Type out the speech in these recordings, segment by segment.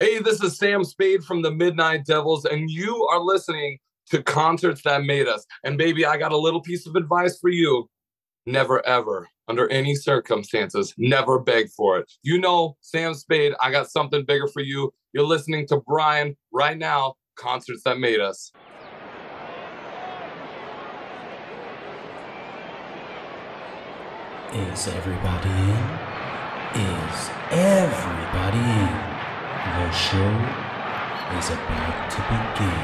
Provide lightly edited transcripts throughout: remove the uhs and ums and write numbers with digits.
Hey, this is Sam Spade from the Midnight Devils, and you are listening to Concerts That Made Us. And baby, I got a little piece of advice for you. Never, ever, under any circumstances, never beg for it. You know, Sam Spade, I got something bigger for you. You're listening to Brian right now, Concerts That Made Us. Is everybody in? Is everybody in? The show is about to begin.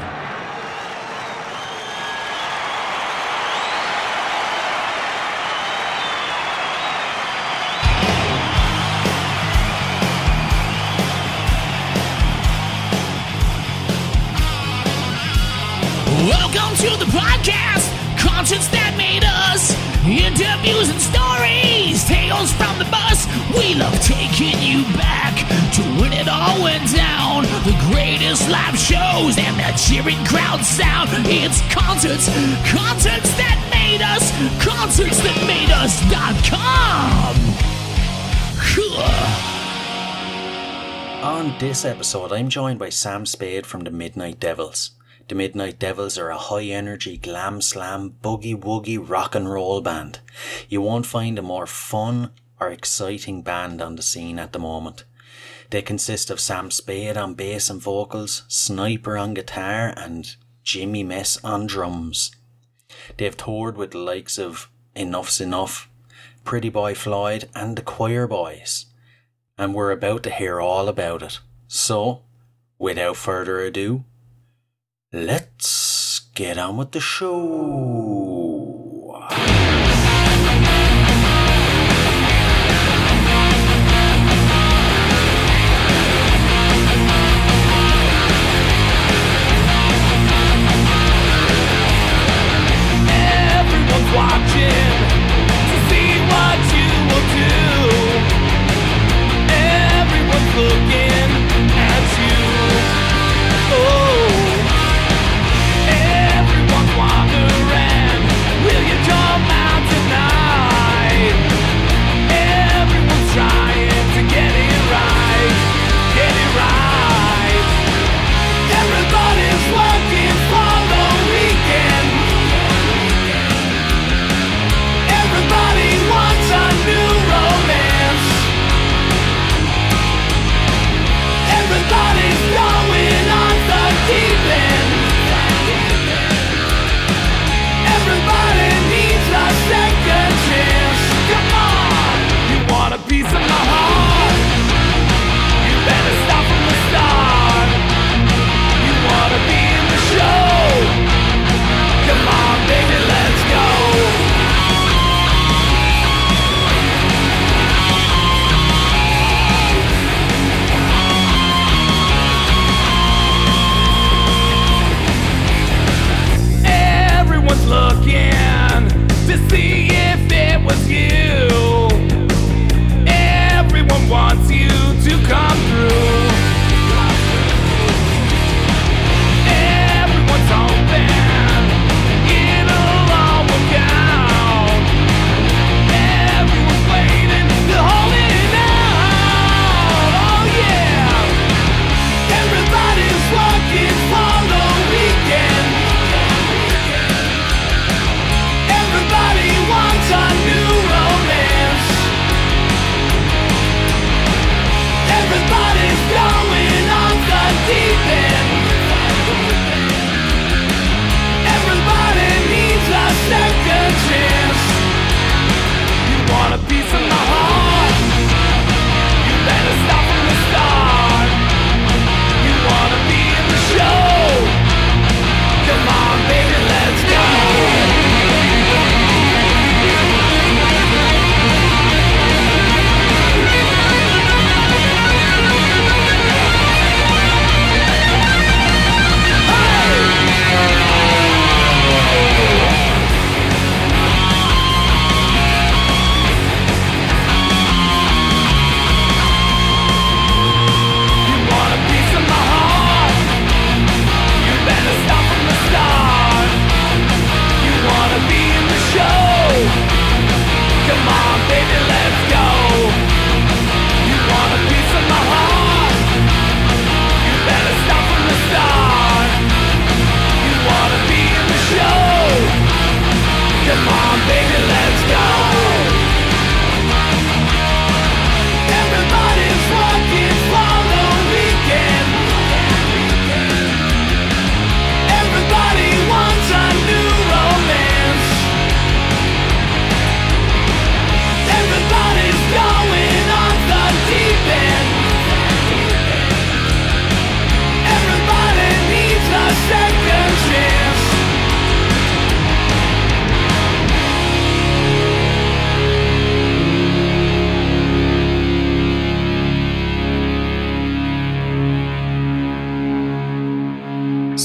Welcome to the podcast, Concerts That Made Us. Interviews and stories, tales from the bus. We love taking you back to when it all went down. The greatest live shows and the cheering crowd sound. It's concerts, concerts that made us, concertsthatmadeus.com. On this episode, I'm joined by Sam Spade from the Midnight Devils. The Midnight Devils are a high-energy, glam slam, boogie-woogie rock and roll band. You won't find a more fun or exciting band on the scene at the moment. They consist of Sam Spade on bass and vocals, Sniper on guitar and Jimmy Mess on drums. They've toured with the likes of Enuff Z'nuff, Pretty Boy Floyd and the Quireboys. And we're about to hear all about it. So, without further ado, let's get on with the show. Everyone's watching to see what you will do. Everyone's looking at you. Oh. Everyone's wondering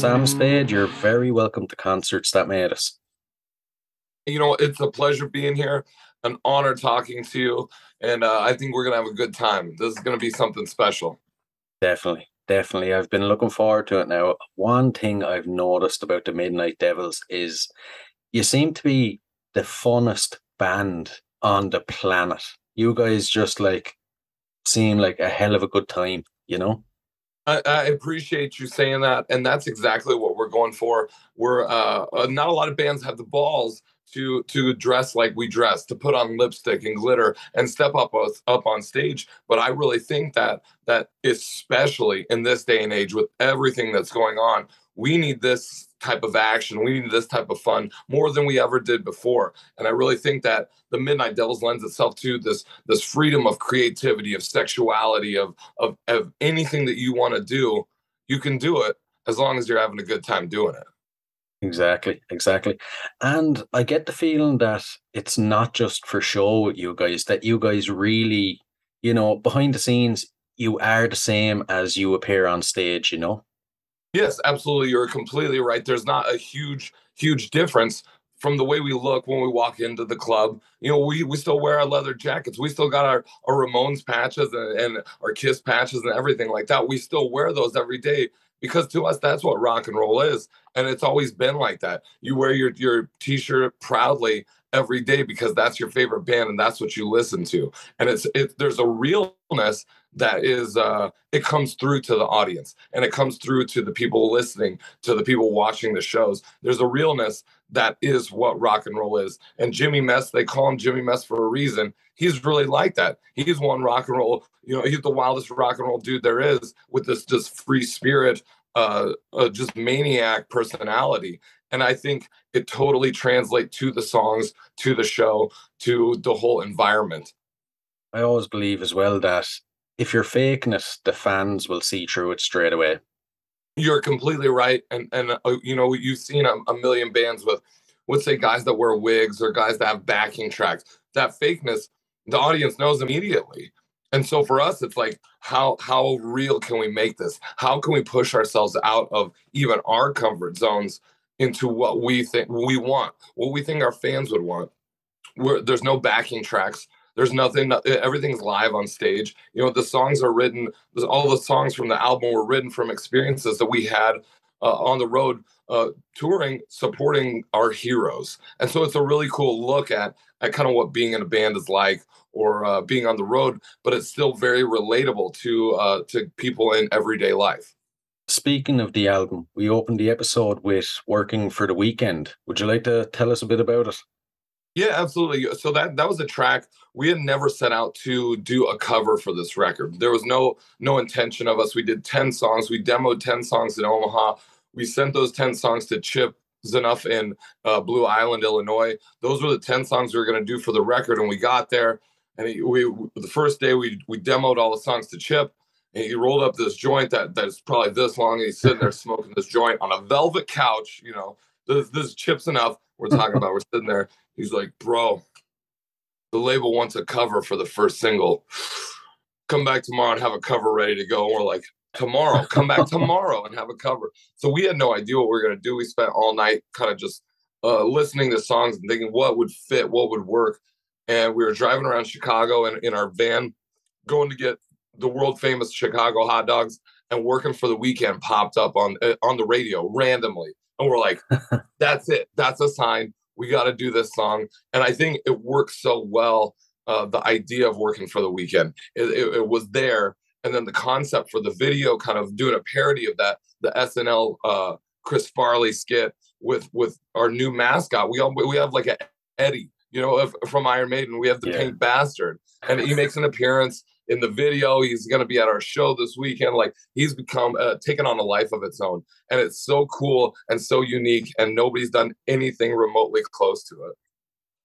Sam Spade, you're very welcome to Concerts That Made Us. You know, it's a pleasure being here, an honor talking to you, and I think we're going to have a good time. This is going to be something special. Definitely, definitely. I've been looking forward to it now. One thing I've noticed about the Midnight Devils is you seem to be the funnest band on the planet. You guys just like seem like a hell of a good time, you know? I appreciate you saying that, and that's exactly what we're going for. We're not a lot of bands have the balls to dress like we dress, to put on lipstick and glitter and step up on stage. But I really think that especially in this day and age with everything that's going on, we need this type of action. We need this type of fun more than we ever did before. And I really think that the Midnight Devils lends itself to this freedom of creativity, of sexuality, of anything that you want to do. You can do it as long as you're having a good time doing it. Exactly, exactly. And I get the feeling that it's not just for show with you guys, that you guys really, you know, behind the scenes, you are the same as you appear on stage, you know? Yes, absolutely. You're completely right. There's not a huge difference from the way we look when we walk into the club. You know, we still wear our leather jackets. We still got our Ramones patches and our Kiss patches and everything like that. We still wear those every day because to us, that's what rock and roll is. And it's always been like that. You wear your t-shirt proudly every day because that's your favorite band and that's what you listen to. And there's a realness that is it comes through to the audience and it comes through to the people listening, to the people watching the shows. There's a realness that is what rock and roll is. And Jimmy Mess, they call him Jimmy Mess for a reason. He's really like that. He's one rock and roll, you know, he's the wildest rock and roll dude there is with this just free spirit, just maniac personality. And I think it totally translates to the songs, to the show, to the whole environment. I always believe as well that if you're faking it, the fans will see through it straight away. You're completely right. And you know, you've seen a million bands with, let's say, guys that wear wigs or guys that have backing tracks. That fakeness, the audience knows immediately. And so for us, it's like, how real can we make this? How can we push ourselves out of even our comfort zones into what we think we want, what we think our fans would want? There's no backing tracks. There's nothing. Everything's live on stage. You know, the songs are written. All the songs from the album were written from experiences that we had on the road, touring, supporting our heroes. And so it's a really cool look at kind of what being in a band is like, or being on the road. But it's still very relatable to people in everyday life. Speaking of the album, we opened the episode with "Working for the Weekend." Would you like to tell us a bit about it? Yeah, absolutely. So that was a track we had never set out to do a cover for this record. There was no intention of us. We did 10 songs. We demoed 10 songs in Omaha. We sent those 10 songs to Chip Z'nuff in Blue Island, Illinois. Those were the 10 songs we were going to do for the record. And we got there, and the first day we demoed all the songs to Chip. And he rolled up this joint that is probably this long. And he's sitting there smoking this joint on a velvet couch. You know, this is Chip Z'nuff we're talking about. We're sitting there. He's like, bro, the label wants a cover for the first single. Come back tomorrow and have a cover ready to go. And we're like, tomorrow, come back tomorrow and have a cover. So we had no idea what we were going to do. We spent all night kind of just listening to songs and thinking what would fit, what would work. And we were driving around Chicago in our van, going to get the world famous Chicago hot dogs, and Working for the Weekend popped up on the radio randomly. And we're like, that's it. That's a sign. We got to do this song. And I think it works so well. The idea of Working for the Weekend, it was there. And then the concept for the video, kind of doing a parody of that, the SNL Chris Farley skit with our new mascot. We have like a Eddie, you know, from Iron Maiden. We have the Pink Bastard, and he makes an appearance in the video. He's going to be at our show this weekend. Like, he's become taken on a life of its own, and it's so cool and so unique, and nobody's done anything remotely close to it.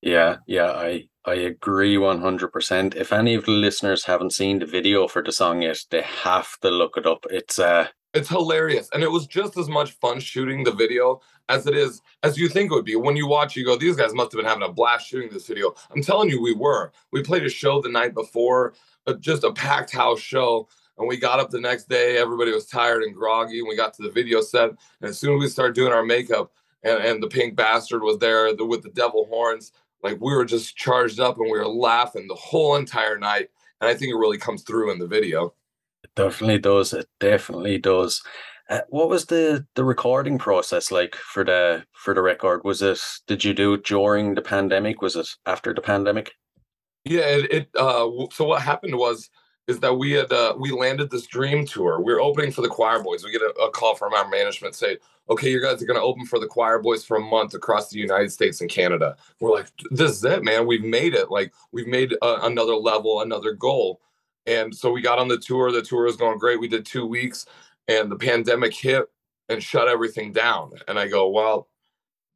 Yeah, I agree 100%. If any of the listeners haven't seen the video for the song yet, they have to look it up. It's hilarious, and it was just as much fun shooting the video as it is as you think it would be. When you watch, you go, these guys must have been having a blast shooting this video. I'm telling you, we were. We played a show the night before, just a packed house show. And we got up the next day, everybody was tired and groggy, and we got to the video set. And as soon as we started doing our makeup, and the pink bastard was there with the devil horns, like we were just charged up and we were laughing the whole entire night. And I think it really comes through in the video. It definitely does. It definitely does. What was the recording process like for the record? Did you do it during the pandemic? Was it after the pandemic? Yeah, so what happened is that we landed this dream tour. We were opening for the Quireboys. We get a call from our management say, okay, you guys are going to open for the Quireboys for a month across the United States and Canada. We're like, this is it, man. We've made it. Like, we've made another level, another goal. And so we got on the tour. The tour was going great. We did 2 weeks, and the pandemic hit and shut everything down. And I go, well,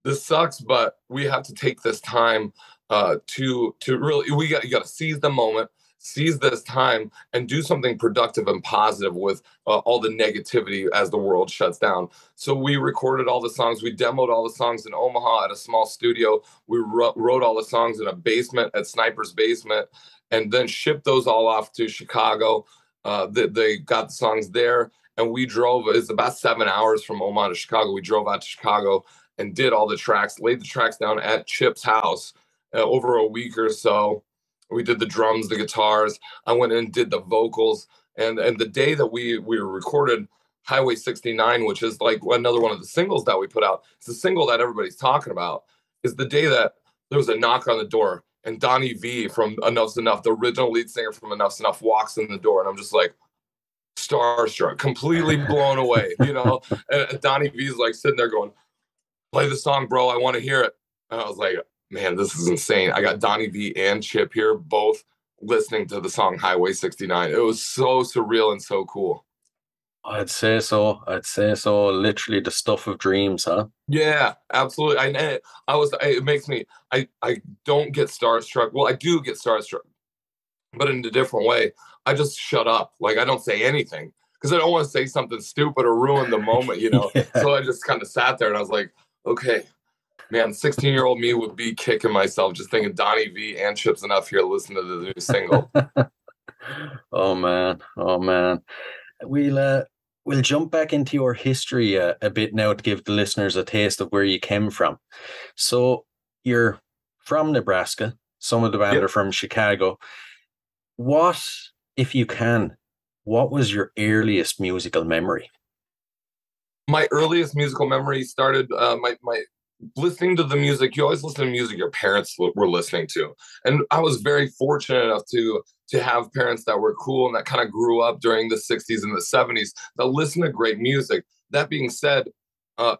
this sucks, but we have to take this time to really, you got to seize the moment, seize this time, and do something productive and positive with all the negativity as the world shuts down. So we recorded all the songs. We demoed all the songs in Omaha at a small studio. We wrote all the songs in a basement at Sniper's basement, and then shipped those all off to Chicago. They got the songs there, and we drove. It's about 7 hours from Omaha to Chicago. We drove out to Chicago and did all the tracks, laid the tracks down at Chip's house over a week or so. We did the drums, the guitars. I went in and did the vocals. And the day that we recorded Highway 69, which is like another one of the singles that we put out, it's the single that everybody's talking about, is the day that there was a knock on the door. And Donnie V from Enuff Z'nuff, the original lead singer from Enuff Z'nuff, walks in the door. And I'm just like, starstruck, completely blown away, you know? And Donnie V's like sitting there going, play the song, bro. I want to hear it. And I was like, man, this is insane. I got Donnie V and Chip here, both listening to the song Highway 69. It was so surreal and so cool. I'd say so. Literally the stuff of dreams, huh? Yeah, absolutely. It makes me, I don't get starstruck. Well, I do get starstruck, but in a different way. I just shut up. Like, I don't say anything because I don't want to say something stupid or ruin the moment, you know? Yeah. So I just kind of sat there and I was like, okay, man, 16-year-old me would be kicking myself just thinking Donnie V and Chip's Enough here listening to the new single. Oh man. We'll jump back into your history a bit now to give the listeners a taste of where you came from. So you're from Nebraska. Some of the band are from Chicago. What, if you can, what was your earliest musical memory? My earliest musical memory started my listening to the music. You always listen to music your parents were listening to. And I was very fortunate enough to have parents that were cool and that kind of grew up during the 60s and the 70s that listen to great music. That being said,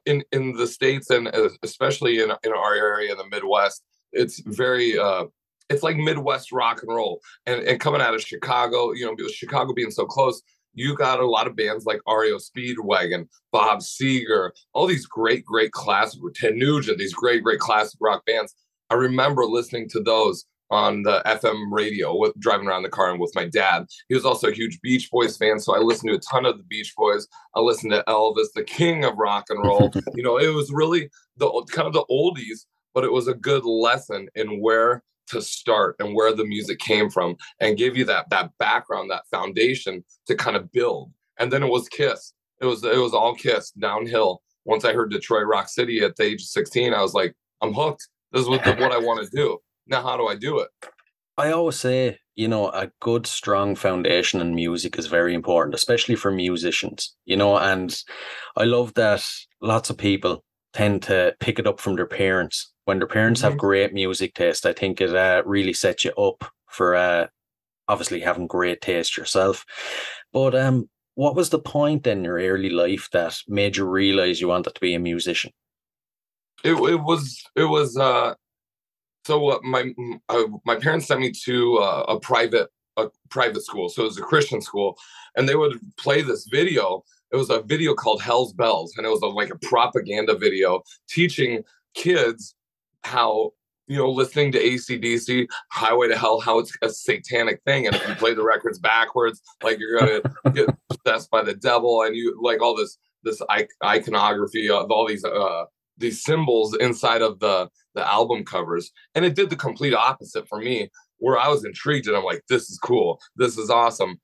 in the States and especially in our area in the Midwest, it's very it's like Midwest rock and roll. And coming out of Chicago, you know, because Chicago being so close, you got a lot of bands like REO Speedwagon, Bob Seger, all these great classic, Ted Nugent, these great classic rock bands. I remember listening to those on the FM radio, driving around the car and with my dad. He was also a huge Beach Boys fan, so I listened to a ton of the Beach Boys. I listened to Elvis, the king of rock and roll. You know, it was really the kind of the oldies, but it was a good lesson in where to start and where the music came from, and give you that background, that foundation to kind of build. And then it was Kiss. It was all Kiss downhill. Once I heard Detroit Rock City at the age of 16, I was like, I'm hooked. This is what I want to do. Now, how do I do it? I always say, you know, a good, strong foundation in music is very important, especially for musicians, you know, and I love that lots of people tend to pick it up from their parents. When their parents have great music taste, I think it really sets you up for obviously having great taste yourself. But what was the point in your early life that made you realize you wanted to be a musician? It was so my parents sent me to a private school. So it was a Christian school, and they would play this video. It was a video called Hell's Bells, and it was like a propaganda video teaching kids how, you know, listening to AC/DC, Highway to Hell, how it's a satanic thing. And if you play the records backwards, like you're going to get possessed by the devil, and you like all this iconography of all these symbols inside of the album covers. And it did the complete opposite for me, where I was intrigued and I'm like, this is cool. This is awesome.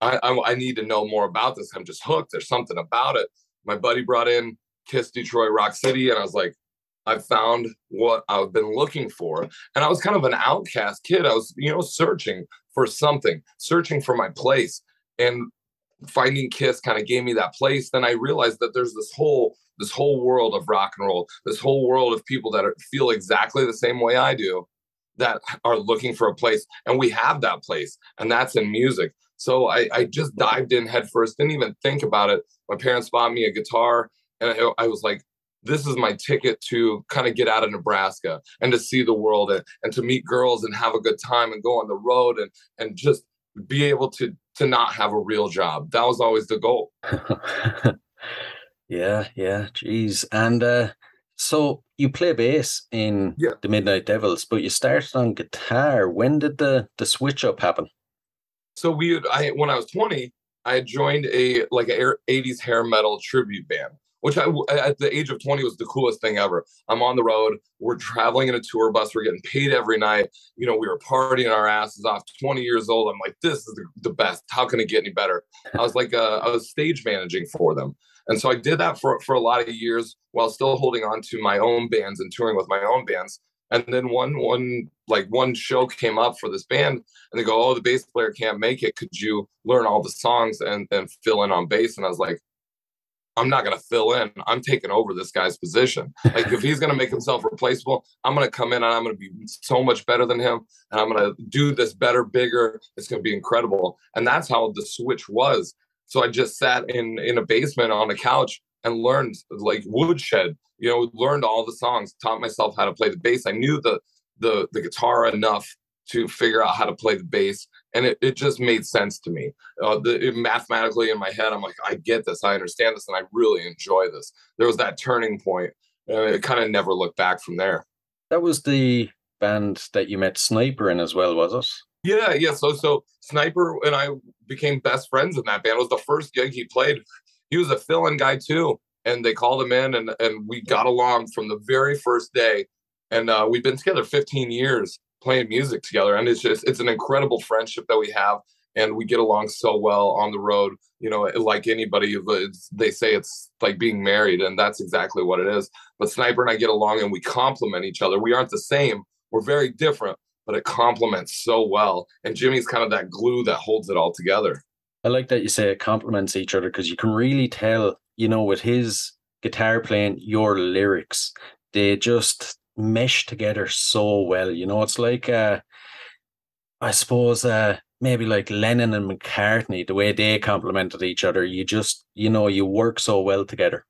I need to know more about this. I'm just hooked. There's something about it. My buddy brought in Kiss Detroit Rock City, and I was like, I found what I've been looking for. And I was kind of an outcast kid. I was, searching for something, searching for my place. And finding Kiss kind of gave me that place. Then I realized that there's this whole world of rock and roll, this whole world of people that feel exactly the same way I do, that are looking for a place. And we have that place, and that's in music. So I just dived in head first, didn't even think about it. My parents bought me a guitar, and I was like, this is my ticket to kind of get out of Nebraska and to see the world and to meet girls and have a good time and go on the road and just be able to not have a real job. That was always the goal. Yeah, geez. And so you play bass in the Midnight Devils, but you started on guitar. When did the switch up happen? So when I was 20, I had joined a 80s hair metal tribute band, which at the age of 20 was the coolest thing ever. I'm on the road. We're traveling in a tour bus. We're getting paid every night. We were partying our asses off. 20 years old. I'm like, this is the best. How can it get any better? I was stage managing for them. And so I did that for a lot of years while still holding on to my own bands and touring with my own bands. And then one show came up for this band, and they go, oh, the bass player can't make it. Could you learn all the songs and fill in on bass? And I was like, I'm not going to fill in. I'm taking over this guy's position. Like, if he's going to make himself replaceable, I'm going to come in and I'm going to be so much better than him. And I'm going to do this better, bigger. It's going to be incredible. And that's how the switch was. So I just sat in a basement on a couch and learned, like, woodshed, learned all the songs, taught myself how to play the bass. I knew the guitar enough to figure out how to play the bass. And it just made sense to me. Mathematically in my head, I'm like, I get this, I understand this, and I really enjoy this. There was that turning point. It kind of never looked back from there. That was the band that you met Sniper in as well, was it? Yeah. So Sniper and I became best friends in that band. It was the first gig he played. He was a fill-in guy too. And they called him in, and we got along from the very first day. And we've been together 15 years playing music together. And it's an incredible friendship that we have. And we get along so well on the road. Like anybody, they say it's like being married, and that's exactly what it is. But Sniper and I get along, and we complement each other. We aren't the same. We're very different, but it complements so well. And Jimmy's kind of that glue that holds it all together. I like that you say it complements each other, because you can really tell, with his guitar playing, your lyrics, they just mesh together so well. It's like, I suppose, maybe like Lennon and McCartney, the way they complemented each other. You just, you work so well together.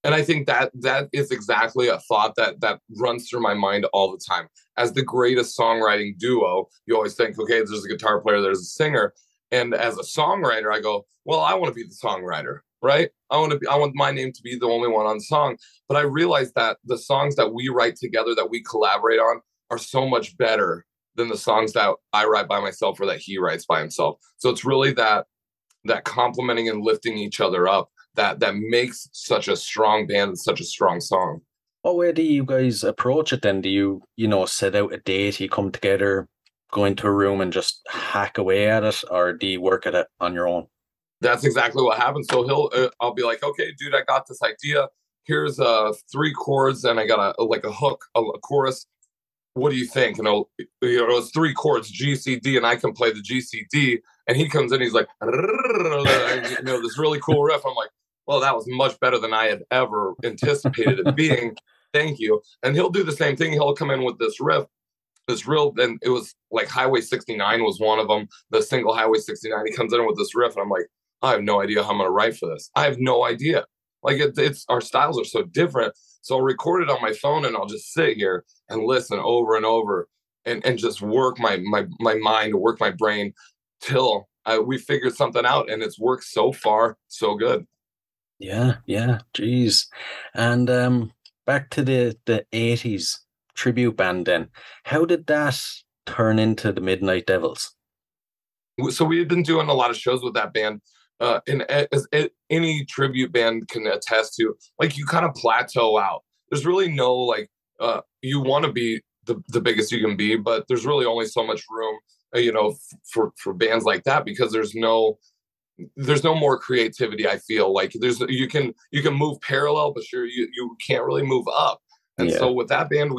And I think that is exactly a thought that runs through my mind all the time. As the greatest songwriting duo, you always think, okay, there's a guitar player, there's a singer. And as a songwriter, I go, well, I want to be the songwriter, right? I want my name to be the only one on the song. But I realized that the songs that we write together, that we collaborate on, are so much better than the songs that I write by myself or that he writes by himself. So it's really that complimenting and lifting each other up that makes such a strong band and such a strong song. What way do you guys approach it then? Do you, set out a date, you come together, go into a room and just hack away at it, or do you work at it on your own? That's exactly what happens. So I'll be like, okay, dude, I got this idea. Here's 3 chords, and I got a hook, a chorus. What do you think? And it's 3 chords, G, C, D, and I can play the G, C, D. And he comes in, he's like, this really cool riff. I'm like, well, that was much better than I had ever anticipated it being. Thank you. And he'll do the same thing. He'll come in with this riff. And it was like Highway 69 was one of them, the single Highway 69. He comes in with this riff, and I'm like, I have no idea how I'm going to write for this. I have no idea. Like, it's our styles are so different. So I'll record it on my phone, and I'll just sit here and listen over and over and just work my mind, work my brain till we figured something out, and it's worked so far so good. Yeah, geez. And back to the 80s tribute band then. How did that turn into the Midnight Devils? So we had been doing a lot of shows with that band. And as any tribute band can attest to, like, you kind of plateau out. There's really no, you want to be the biggest you can be, but there's really only so much room, for bands like that, because there's no there's no more creativity. I feel like you can move parallel, but you can't really move up. And so with that band,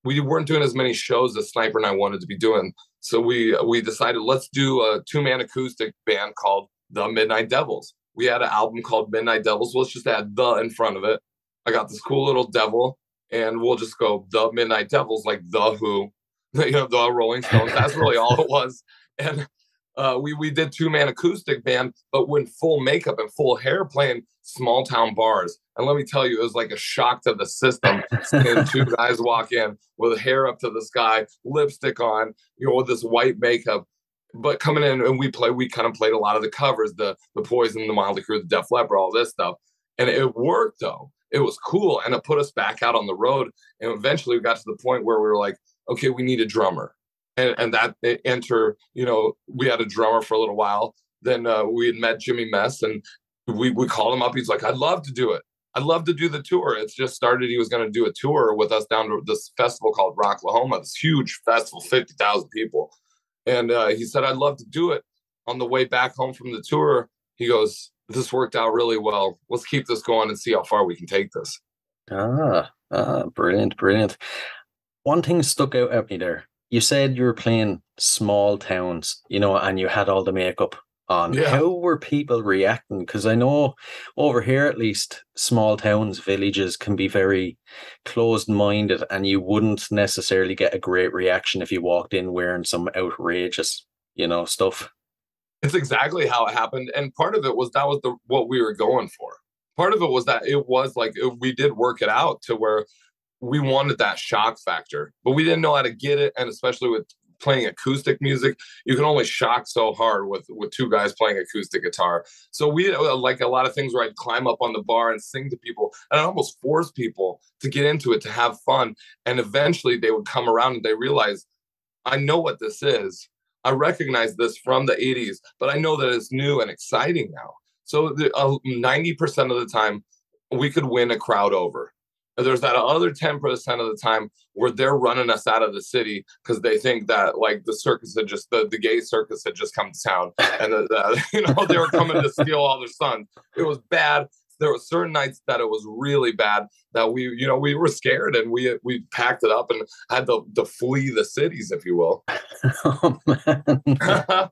we weren't doing as many shows as Sniper and I wanted to be doing. So we decided, let's do a 2-man acoustic band called The Midnight Devils. We had an album called Midnight Devils. Let's just add the in front of it. I got this cool little devil, and we'll just go The Midnight Devils, like The Who, the Rolling Stones. That's really all it was. And we did 2-man acoustic band, but with full makeup and full hair, playing small town bars. And let me tell you, it was like a shock to the system seeing 2 guys walk in with hair up to the sky, lipstick on, with this white makeup. But coming in, and we kind of played a lot of the covers, the Poison, the Motley Crue, the Def Leppard, all this stuff. And it worked, though. It was cool. And it put us back out on the road. And eventually we got to the point where we were like, okay, we need a drummer. And that we had a drummer for a little while. Then we had met Jimmy Mess, and we called him up. He's like, I'd love to do it. I'd love to do the tour. It's just started. He was going to do a tour with us down to this festival called Rocklahoma, this huge festival, 50,000 people. And he said, I'd love to do it. On the way back home from the tour, he goes, this worked out really well. Let's keep this going and see how far we can take this. Brilliant. One thing stuck out at me there. You said you were playing small towns, and you had all the makeup on. Yeah. How were people reacting? Because I know over here, at least, small towns, villages can be very closed-minded, and you wouldn't necessarily get a great reaction if you walked in wearing some outrageous, stuff. It's exactly how it happened. And part of it was what we were going for. Part of it was that it was like we did work it out to where we wanted that shock factor, but we didn't know how to get it. And especially with playing acoustic music, you can only shock so hard with 2 guys playing acoustic guitar. So we like a lot of things where I'd climb up on the bar and sing to people, and I almost force people to get into it, to have fun. And eventually they would come around and they realize, I know what this is. I recognize this from the 80s, but I know that it's new and exciting now. So 90% of the time we could win a crowd over. There's that other 10% of the time where they're running us out of the city because they think that like the circus had just the gay circus had just come to town, and they were coming to steal all their sons. It was bad. There were certain nights that it was really bad that we were scared, and we packed it up and had to flee the cities, if you will. Oh man.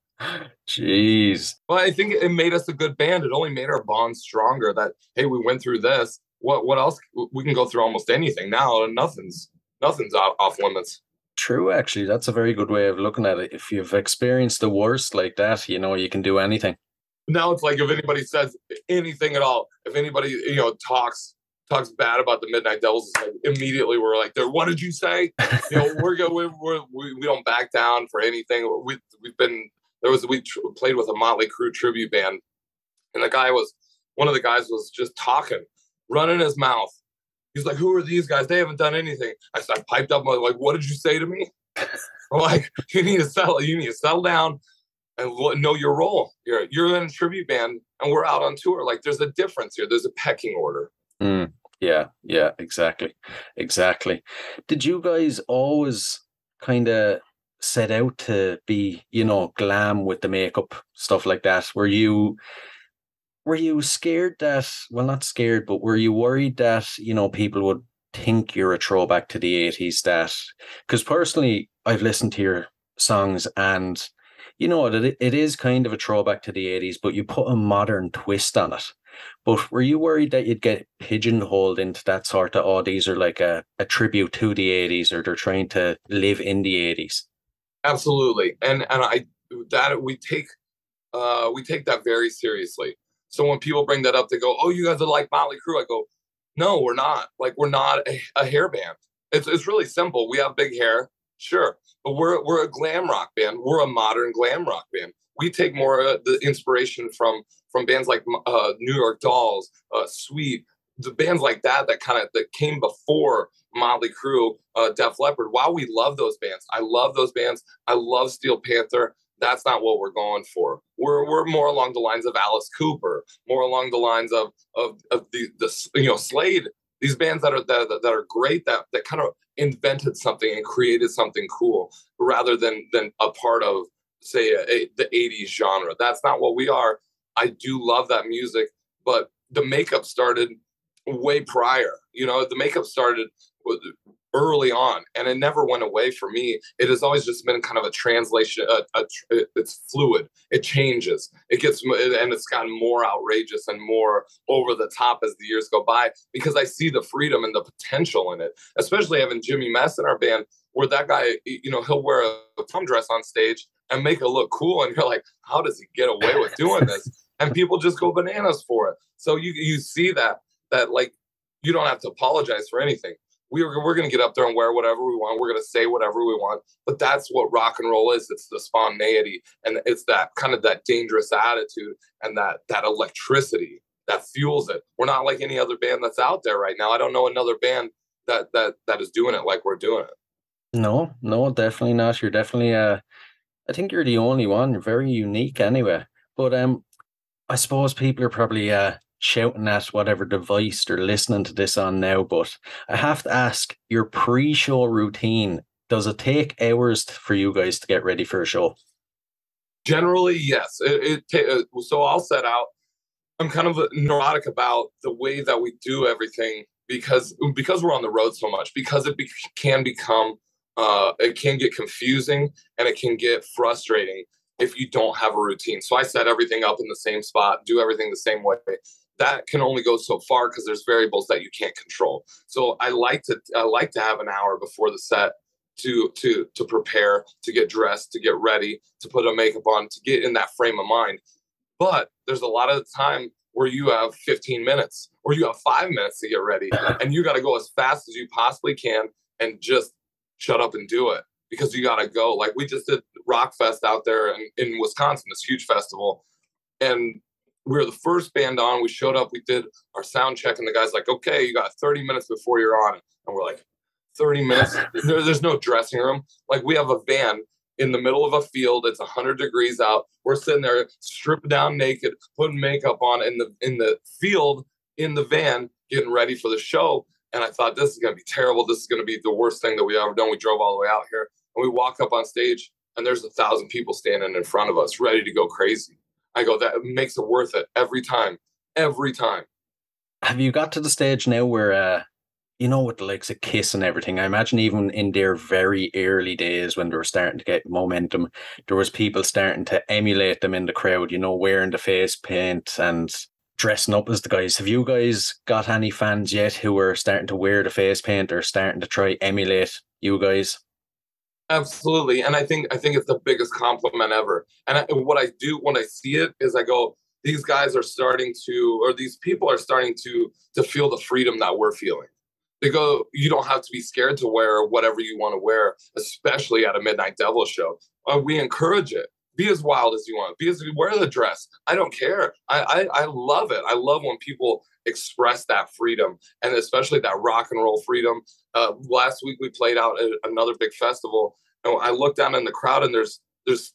Jeez. Well, I think it made us a good band. It only made our bond stronger. That, hey, we went through this. What else? We can go through almost anything now, and nothing's off limits. True, actually, that's a very good way of looking at it. If you've experienced the worst like that, you can do anything. Now it's like if anybody says anything at all, if anybody talks bad about the Midnight Devils, it's like immediately we're like, "There, what did you say?" We don't back down for anything. We played with a Motley Crue tribute band, and one of the guys was just talking, running his mouth. He's like, "Who are these guys? They haven't done anything." I piped up, like, "What did you say to me?" I'm like, "You need to settle down and know your role. You're in a tribute band, and we're out on tour. Like, there's a difference here. There's a pecking order." Yeah, exactly. Did you guys always kind of set out to be, glam with the makeup, stuff like that? Were you scared that, well, not scared, but were you worried that, people would think you're a throwback to the 80s? That, because personally, I've listened to your songs and, that it is kind of a throwback to the 80s, but you put a modern twist on it. But were you worried that you'd get pigeonholed into that sort of, oh, these are like a tribute to the 80s, or they're trying to live in the 80s? Absolutely. And we take that very seriously. So when people bring that up, they go, "Oh, you guys are like Motley Crue." I go, "No, we're not. Like, we're not a hair band. It's really simple. We have big hair, sure, but we're a glam rock band. We're a modern glam rock band. We take more the inspiration from bands like New York Dolls, Sweet, the bands like that came before Motley Crue, Def Leppard. While we love those bands, I love those bands. I love Steel Panther. That's not what we're going for. We're more along the lines of Alice Cooper, more along the lines of the Slade. These bands that are great, that kind of invented something and created something cool, rather than a part of, say, the 80s genre. That's not what we are. I do love that music, but the makeup started way prior. The makeup started early on, and it never went away for me. It has always just been kind of a translation. It's fluid. It changes. It gets, and it's gotten more outrageous and more over the top as the years go by, because I see the freedom and the potential in it, especially having Jimmy Mess in our band, where that guy, he'll wear a prom dress on stage and make it look cool. And you're like, how does he get away with doing this? And people just go bananas for it. So you see that like, you don't have to apologize for anything. We're going to get up there and wear whatever we want. We're going to say whatever we want. But that's what rock and roll is. It's the spontaneity, and it's that kind of that dangerous attitude and that electricity that fuels it. We're not like any other band that's out there right now. I don't know another band that is doing it like we're doing it. No, definitely not. You're definitely I think you're the only one. You're very unique anyway. But I suppose people are probably shouting at whatever device they're listening to this on now, but I have to ask, your pre-show routine, does it take hours for you guys to get ready for a show? Generally, yes. So I'll set out. I'm kind of neurotic about the way that we do everything because we're on the road so much, because it can become, it can get confusing and it can get frustrating if you don't have a routine. So I set everything up in the same spot, do everything the same way. That can only go so far because there's variables that you can't control. So I like to have an hour before the set to prepare, to get dressed, to get ready, to put a makeup on, to get in that frame of mind. But there's a lot of the time where you have 15 minutes or you have 5 minutes to get ready, and you got to go as fast as you possibly can and just shut up and do it, because you got to go. Like, we just did Rock Fest out there in Wisconsin, this huge festival, and we were the first band on. We showed up, we did our sound check, and the guy's like, okay, you got 30 minutes before you're on. And we're like, 30 minutes? There's no dressing room. Like, we have a van in the middle of a field. It's 100 degrees out. We're sitting there stripped down naked, putting makeup on in the field, in the van, getting ready for the show. And I thought, this is going to be terrible. This is going to be the worst thing that we've ever done. We drove all the way out here, and we walk up on stage, and there's 1,000 people standing in front of us, ready to go crazy. I go, that makes it worth it every time. Every time. Have you got to the stage now where, with the likes of Kiss and everything, I imagine even in their very early days when they were starting to get momentum, there was people starting to emulate them in the crowd, wearing the face paint and dressing up as the guys. Have you guys got any fans yet who are starting to wear the face paint or starting to try emulate you guys? Absolutely. And I think it's the biggest compliment ever. And what I do when I see it is I go, these guys are starting to, or these people are starting to feel the freedom that we're feeling. They go, you don't have to be scared to wear whatever you want to wear, especially at a Midnight Devil show. We encourage it. Be as wild as you want. Wear the dress. I don't care. I love it. I love when people express that freedom, and especially that rock and roll freedom. Last week we played out at another big festival, and I look down in the crowd, and there's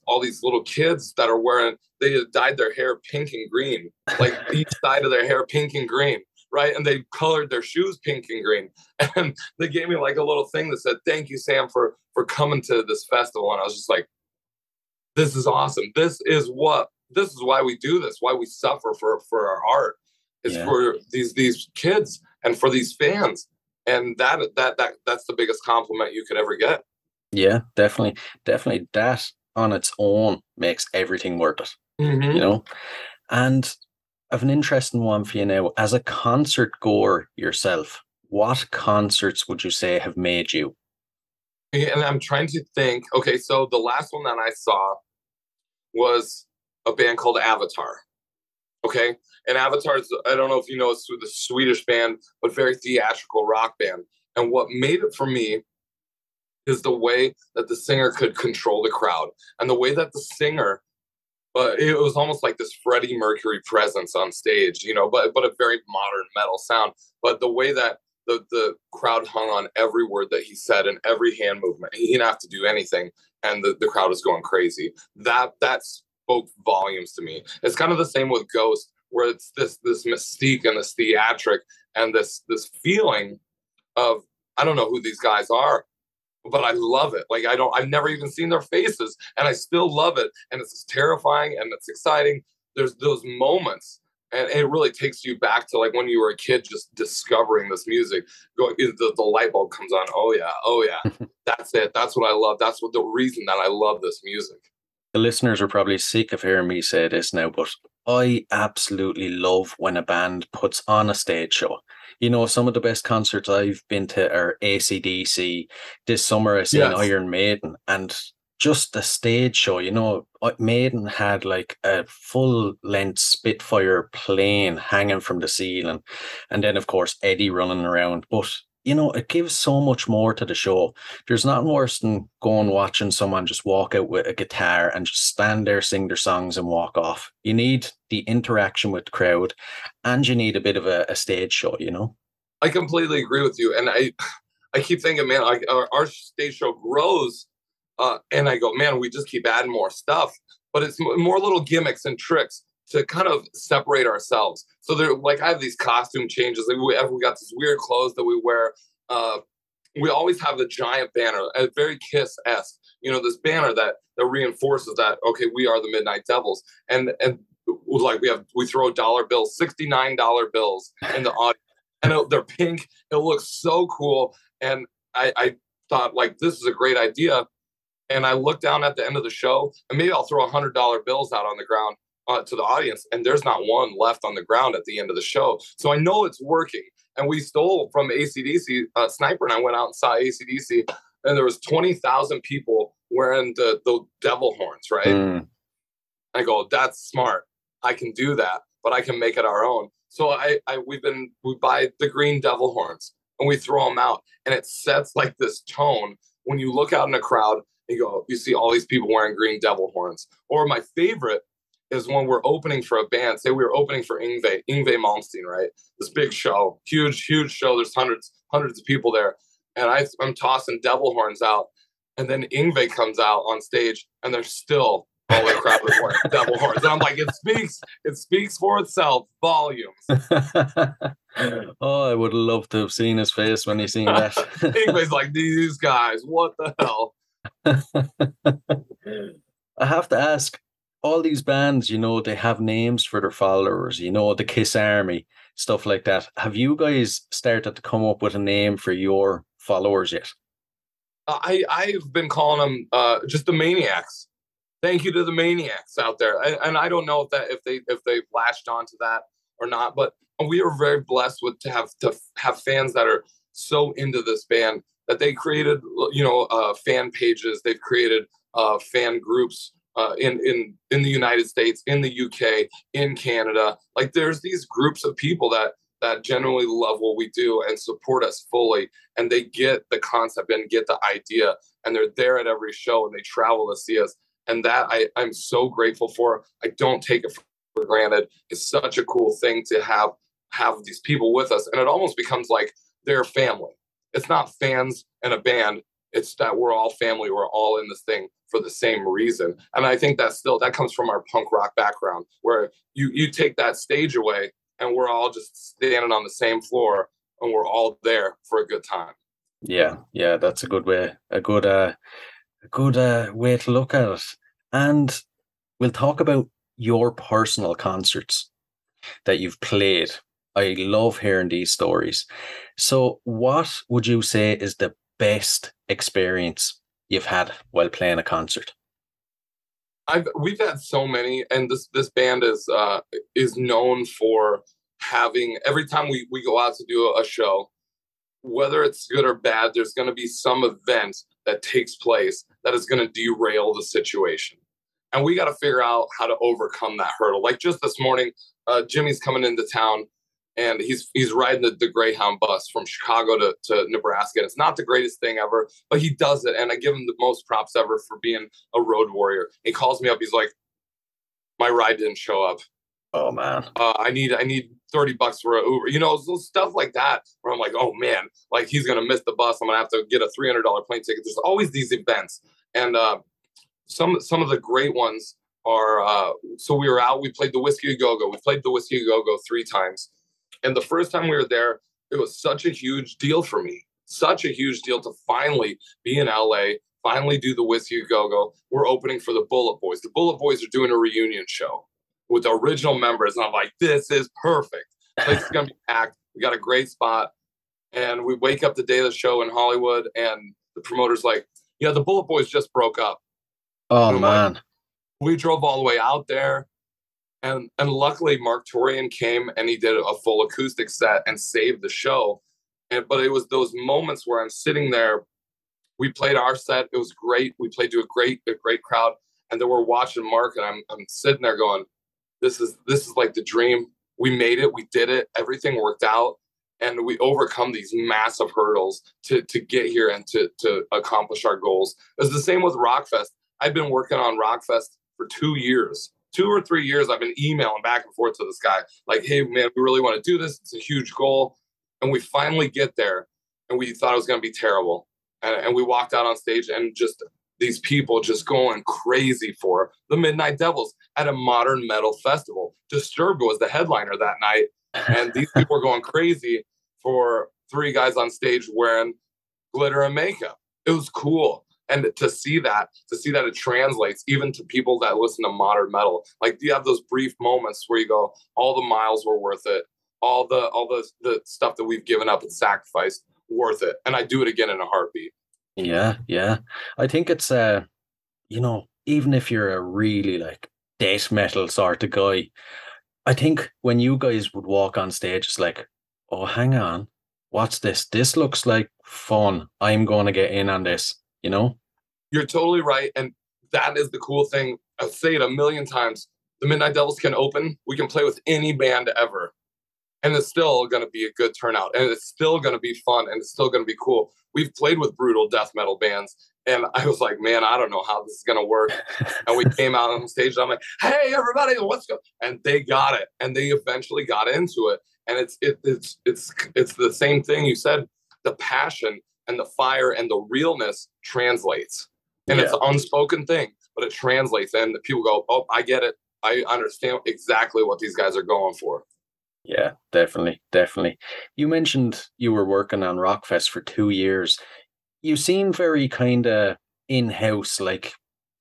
all these little kids that are wearing, they dyed their hair pink and green, like each side of their hair pink and green, right? And they colored their shoes pink and green. And they gave me like a little thing that said, thank you, Sam, for coming to this festival. And I was just like, this is awesome. This is why we do this, why we suffer for our art. It's for these kids and for these fans. And that's the biggest compliment you could ever get. Yeah, definitely. That on its own makes everything worth it. Mm-hmm. And I have an interesting one for you now. As a concert goer yourself, what concerts would you say have made you? And I'm trying to think. Okay, so the last one that I saw was a band called Avatar. Okay, and Avatar is, I don't know if you know, it's the Swedish band, but very theatrical rock band. And what made it for me is the way that the singer could control the crowd, and the way that the singer, it was almost like this Freddie Mercury presence on stage, but a very modern metal sound. But the way that the crowd hung on every word that he said and every hand movement, he didn't have to do anything, and the crowd was going crazy. That spoke volumes to me. It's kind of the same with Ghost, where it's this mystique and this theatric and this feeling of, I don't know who these guys are, but I love it. Like, I've never even seen their faces, and I still love it. And it's terrifying and it's exciting. there's those moments, and it really takes you back to like when you were a kid, just discovering this music. The light bulb comes on. Oh yeah, that's it. That's what I love. That's what the reason that I love this music. The listeners are probably sick of hearing me say this now, but I absolutely love when a band puts on a stage show. You know, some of the best concerts I've been to are AC/DC. This summer I seen Iron Maiden, and just the stage show, you know, Maiden had like a full-length Spitfire plane hanging from the ceiling, and then of course Eddie running around. But you know, it gives so much more to the show. There's nothing worse than going watching someone just walk out with a guitar and just stand there, sing their songs and walk off. You need the interaction with the crowd, and you need a bit of a stage show, you know? I completely agree with you. And I keep thinking, man, like our stage show grows, and I go, man, we just keep adding more stuff. But it's more little gimmicks and tricks to kind of separate ourselves. So they're like, I have these costume changes. Like we got this weird clothes that we wear. We always have the giant banner, a very Kiss-esque, you know, this banner that reinforces that, okay, we are the Midnight Devils. And like we throw dollar bills, $69 bills in the audience, and they're pink. It looks so cool. And I thought, like, this is a great idea. And I looked down at the end of the show, and maybe I'll throw $100 bills out on the ground to the audience, and there's not one left on the ground at the end of the show. So I know it's working. And we stole from AC/DC. Sniper and I went out and saw AC/DC, and there was 20,000 people wearing the devil horns, right? I go, that's smart. I can do that, but I can make it our own. So we buy the green devil horns, and we throw them out, and it sets like this tone. When you look out in a crowd, you see all these people wearing green devil horns. Or my favorite is when we're opening for a band. Say we were opening for Yngwie Malmsteen, right? This big show, huge show. There's hundreds of people there. And I'm tossing devil horns out. And then Yngwie comes out on stage, and they're still all the crowd is wearing devil horns. And I'm like, it speaks for itself, volumes. Oh, I would love to have seen his face when he seen that. Yngwie's like, these guys, what the hell? I have to ask, all these bands, you know, they have names for their followers, you know, the Kiss Army, stuff like that. Have you guys started to come up with a name for your followers yet? I've been calling them just the Maniacs. Thank you to the Maniacs out there. And I don't know if they've latched onto that or not, but we are very blessed to have fans that are so into this band that they created, you know, fan pages. They've created fan groups in the United States, in the UK, in Canada. Like, there's these groups of people that genuinely love what we do and support us fully, and they get the concept and get the idea, and they're there at every show, and they travel to see us. And that I'm so grateful for. I don't take it for granted. It's such a cool thing to have these people with us, and it almost becomes like their family. It's not fans and a band. It's that we're all family. We're all in this thing for the same reason. And I think that comes from our punk rock background, where you take that stage away and we're all just standing on the same floor, and we're all there for a good time. Yeah, that's a good way. A good way to look at it. And we'll talk about your personal concerts that you've played. I love hearing these stories. So what would you say is the best experience you've had while playing a concert? We've had so many, and this band is known for having, every time we go out to do a show, whether it's good or bad, there's going to be some event that takes place that is going to derail the situation. And we got to figure out how to overcome that hurdle. Like just this morning, Jimmy's coming into town, and he's riding the Greyhound bus from Chicago to Nebraska. And it's not the greatest thing ever, but he does it. And I give him the most props ever for being a road warrior. He calls me up. He's like, my ride didn't show up. Oh, man. I need $30 for an Uber. You know, so stuff like that where I'm like, oh, man, like he's going to miss the bus. I'm going to have to get a $300 plane ticket. There's always these events. And some of the great ones are, so we were out. We played the Whisky A Go-Go. We played the Whisky A Go-Go 3 times. And the first time we were there, it was such a huge deal for me. Such a huge deal to finally be in LA, finally do the Whisky A Go-Go. We're opening for the Bullteboys. The Bullteboys are doing a reunion show. with the original members. And I'm like, this is perfect. Place is going to be packed. We got a great spot. And we wake up the day of the show in Hollywood, and the promoter's like, yeah, the Bullteboys just broke up. Oh, man. Like, we drove all the way out there. And luckily, Mark Torian came and he did a full acoustic set and saved the show. But it was those moments where I'm sitting there. We played our set. It was great. We played to a great crowd. And then we're watching Mark, and I'm sitting there going, this is like the dream. We made it. We did it. Everything worked out. And we overcome these massive hurdles to get here and to accomplish our goals. It was the same with Rockfest. I've been working on Rockfest for 2 years. 2 or 3 years, I've been emailing back and forth to this guy. Like, hey, man, we really want to do this. It's a huge goal. And we finally get there, and we thought it was going to be terrible. And we walked out on stage, and just these people just going crazy for the Midnight Devils at a modern metal festival. Disturbed was the headliner that night. And these people were going crazy for 3 guys on stage wearing glitter and makeup. It was cool. And to see that it translates even to people that listen to modern metal. Like, you have those brief moments where you go, all the miles were worth it. All the stuff that we've given up and sacrificed, worth it. And I do it again in a heartbeat. Yeah. I think it's, even if you're a really like death metal sort of guy, I think when you guys would walk on stage, it's like, oh, hang on, what's this? This looks like fun. I'm going to get in on this, You're totally right. And that is the cool thing. I'll say it a million times. The Midnight Devils can open. We can play with any band ever. And it's still going to be a good turnout. And it's still going to be fun. And it's still going to be cool. We've played with brutal death metal bands. And I was like, man, I don't know how this is going to work. And we came out on stage. And I'm like, hey, everybody, what's going on? And they got it. And they eventually got into it. And it's the same thing you said. The passion and the fire and the realness translates. And it's an unspoken thing, but it translates. And the people go, oh, I get it. I understand exactly what these guys are going for. Yeah, definitely. You mentioned you were working on Rockfest for 2 years. You seem very kind of in-house, like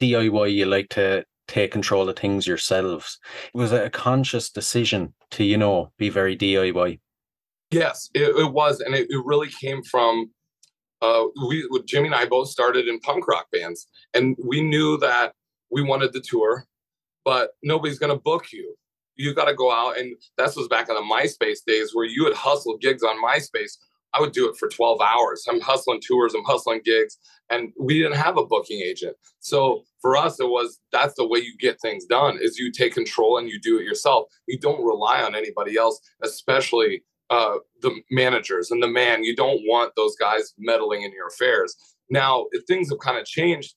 DIY. You like to take control of things yourselves. Was it a conscious decision to, be very DIY? Yes, it was. And it really came from, Jimmy and I both started in punk rock bands. And we knew that we wanted the tour, but nobody's going to book you. You got to go out. And that was back in the MySpace days where you would hustle gigs on MySpace. I would do it for 12 hours. I'm hustling tours, I'm hustling gigs, and we didn't have a booking agent. So for us, that's the way you get things done, is you take control and you do it yourself. You don't rely on anybody else, especially the managers and the man. You don't want those guys meddling in your affairs. Now, things have kind of changed,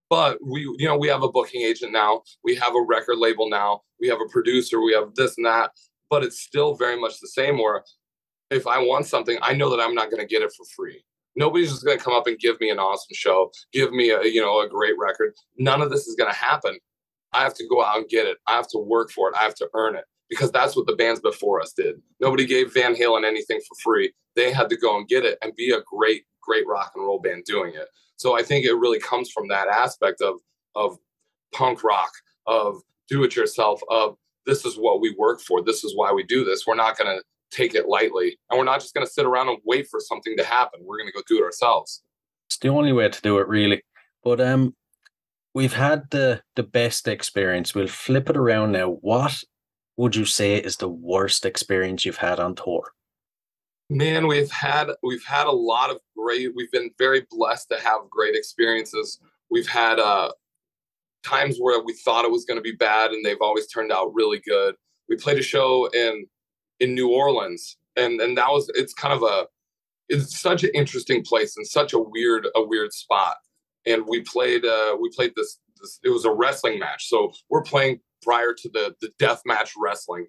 but we have a booking agent now. We have a record label now. We have a producer. We have this and that, but it's still very much the same where if I want something, I know that I'm not going to get it for free. Nobody's just going to come up and give me an awesome show, give me a great record. None of this is going to happen. I have to go out and get it. I have to work for it. I have to earn it, because that's what the bands before us did. Nobody gave Van Halen anything for free. They had to go and get it and be a great rock and roll band doing it. So I think it really comes from that aspect of punk rock, of do it yourself, of this is what we work for. This is why we do this. We're not going to take it lightly, and we're not just going to sit around and wait for something to happen. We're going to go do it ourselves. It's the only way to do it, really. But we've had the best experience. We'll flip it around now. What would you say is the worst experience you've had on tour? Man, we've had a lot of great. We've been very blessed to have great experiences. We've had times where we thought it was going to be bad, and they've always turned out really good. We played a show in New Orleans, and that was, it's such an interesting place and such a weird spot. And we played this, it was a wrestling match. So we're playing prior to the death match wrestling.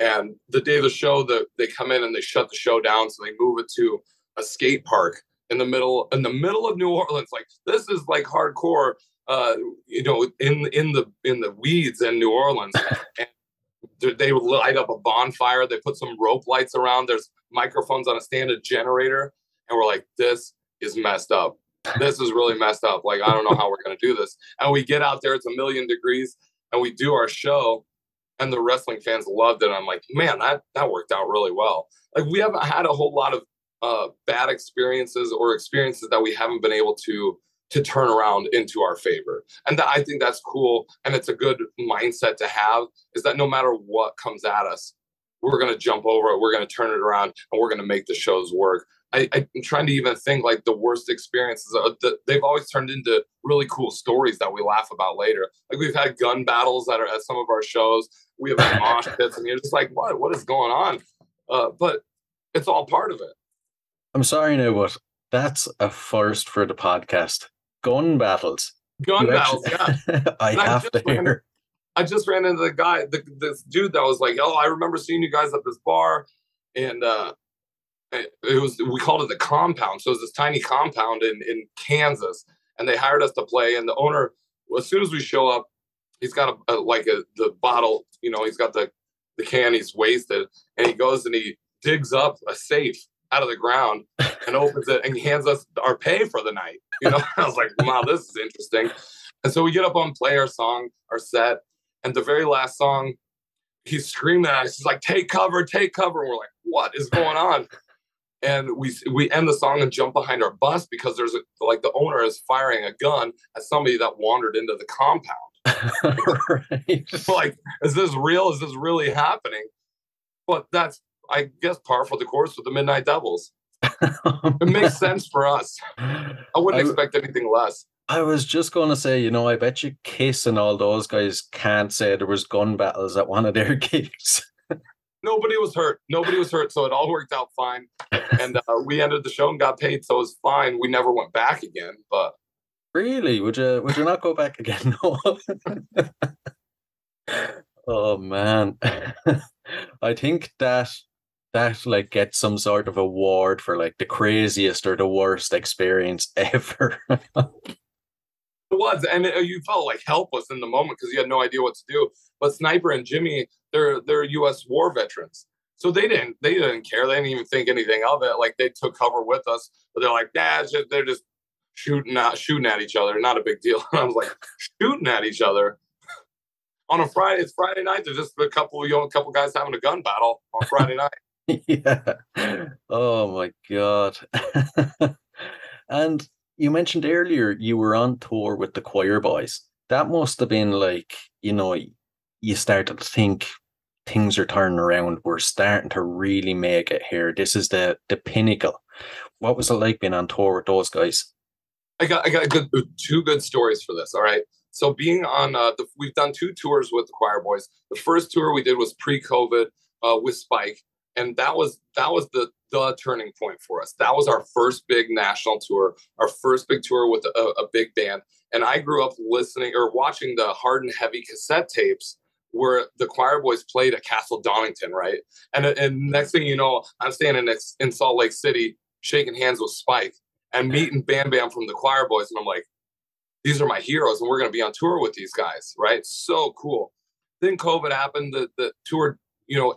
And the day of the show, they come in and they shut the show down. So they move it to a skate park in the middle of New Orleans. Like, this is like hardcore, in the weeds in New Orleans. And they light up a bonfire. They put some rope lights around. There's microphones on a standard generator. And we're like, this is messed up. This is really messed up. Like, I don't know how we're going to do this. And we get out there. It's 1,000,000 degrees. And we do our show. and the wrestling fans loved it. I'm like, man, that worked out really well. Like, we haven't had a whole lot of bad experiences or experiences that we haven't been able to turn around into our favor. And I think that's cool. And it's a good mindset to have, is that no matter what comes at us, we're going to jump over it. We're going to turn it around, and we're going to make the shows work. I'm trying to even think, like, the worst experiences. They've always turned into really cool stories that we laugh about later. Like, we've had gun battles at some of our shows. We have had mosh pits, and you're just like, what is going on? But it's all part of it. I'm sorry now, but that's a first for the podcast. Gun battles. Yeah. I have to hear. I just ran into the guy, this dude that was like, oh, I remember seeing you guys at this bar. And we called it the compound. So it was this tiny compound in Kansas. And they hired us to play. And the owner, as soon as we show up, he's got the bottle, he's got the can, he's wasted. And he goes and he digs up a safe out of the ground and opens it and hands us our pay for the night. I was like, wow, this is interesting. And so we get up on play our song, our set. And the very last song, he's screaming at us. He's like, take cover. And we're like, what is going on? And we end the song and jump behind our bus because there's the owner is firing a gun at somebody that wandered into the compound. Right. Like, is this real? Is this really happening? But that's, I guess, par for the course with the Midnight Devils. It makes sense for us. I wouldn't expect anything less. I was just going to say, I bet you Kiss and all those guys can't say there was gun battles at one of their gigs. Nobody was hurt, so it all worked out fine. And we ended the show and got paid, so it was fine. We never went back again, but... Really? Would you not go back again? No. Oh, man. I think that gets some sort of award for the craziest or the worst experience ever. It was, and you felt helpless in the moment because you had no idea what to do. But Sniper and Jimmy, they're U.S. war veterans, so they didn't care. They didn't even think anything of it. They took cover with us, but they're like, nah, they're just shooting at each other. Not a big deal. And I was like, shooting at each other on a Friday? It's Friday night. There's just a couple guys having a gun battle on Friday night. Yeah. Oh my God. And you mentioned earlier you were on tour with the Quireboys. That must have been you started to think things are turning around. We're starting to really make it here. This is the pinnacle. What was it like being on tour with those guys? I got two good stories for this. All right. So being on, we've done 2 tours with the Quireboys. The first tour we did was pre-COVID with Spike. And that was the turning point for us. That was our first big national tour, our first big tour with a big band. And I grew up listening or watching the Hard and Heavy cassette tapes where the Quireboys played at Castle Donington, right? And next thing you know, I'm standing in Salt Lake City shaking hands with Spike and meeting Bam Bam from the Quireboys. And I'm like, these are my heroes, and we're going to be on tour with these guys, right? So cool. Then COVID happened. The tour,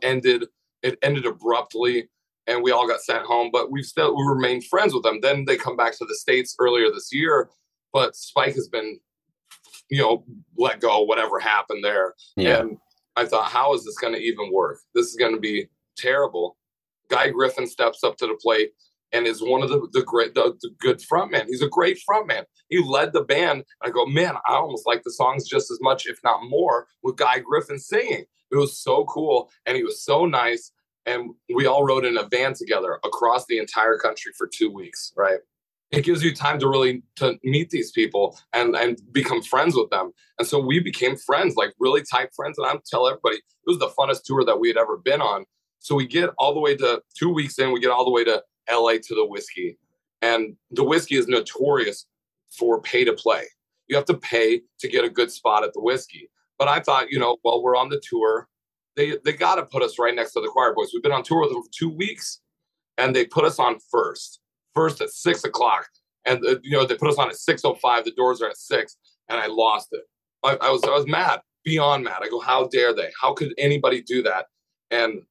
ended. It ended abruptly, and we all got sent home. But we remained friends with them. Then they come back to the States earlier this year. But Spike has been, let go. Whatever happened there, yeah. And I thought, how is this going to even work? This is going to be terrible. Guy Griffin steps up to the plate and is one of the good frontman. He's a great frontman. He led the band. I go, man, I almost like the songs just as much, if not more, with Guy Griffin singing. It was so cool, and he was so nice, and we all rode in a van together across the entire country for 2 weeks, right? It gives you time to meet these people and become friends with them. And so we became friends, really tight friends, and I tell everybody, it was the funnest tour that we had ever been on. So we get all the way to 2 weeks in, we get all the way to LA to the Whiskey. And the Whiskey is notorious for pay to play. You have to pay to get a good spot at the Whiskey. But I thought, while we're on the tour, they got to put us right next to the Quireboys. We've been on tour with them for 2 weeks, and they put us on first at 6 o'clock. And, they put us on at 6:05. The doors are at 6, and I lost it. I was mad, beyond mad. I go, how dare they? How could anybody do that? And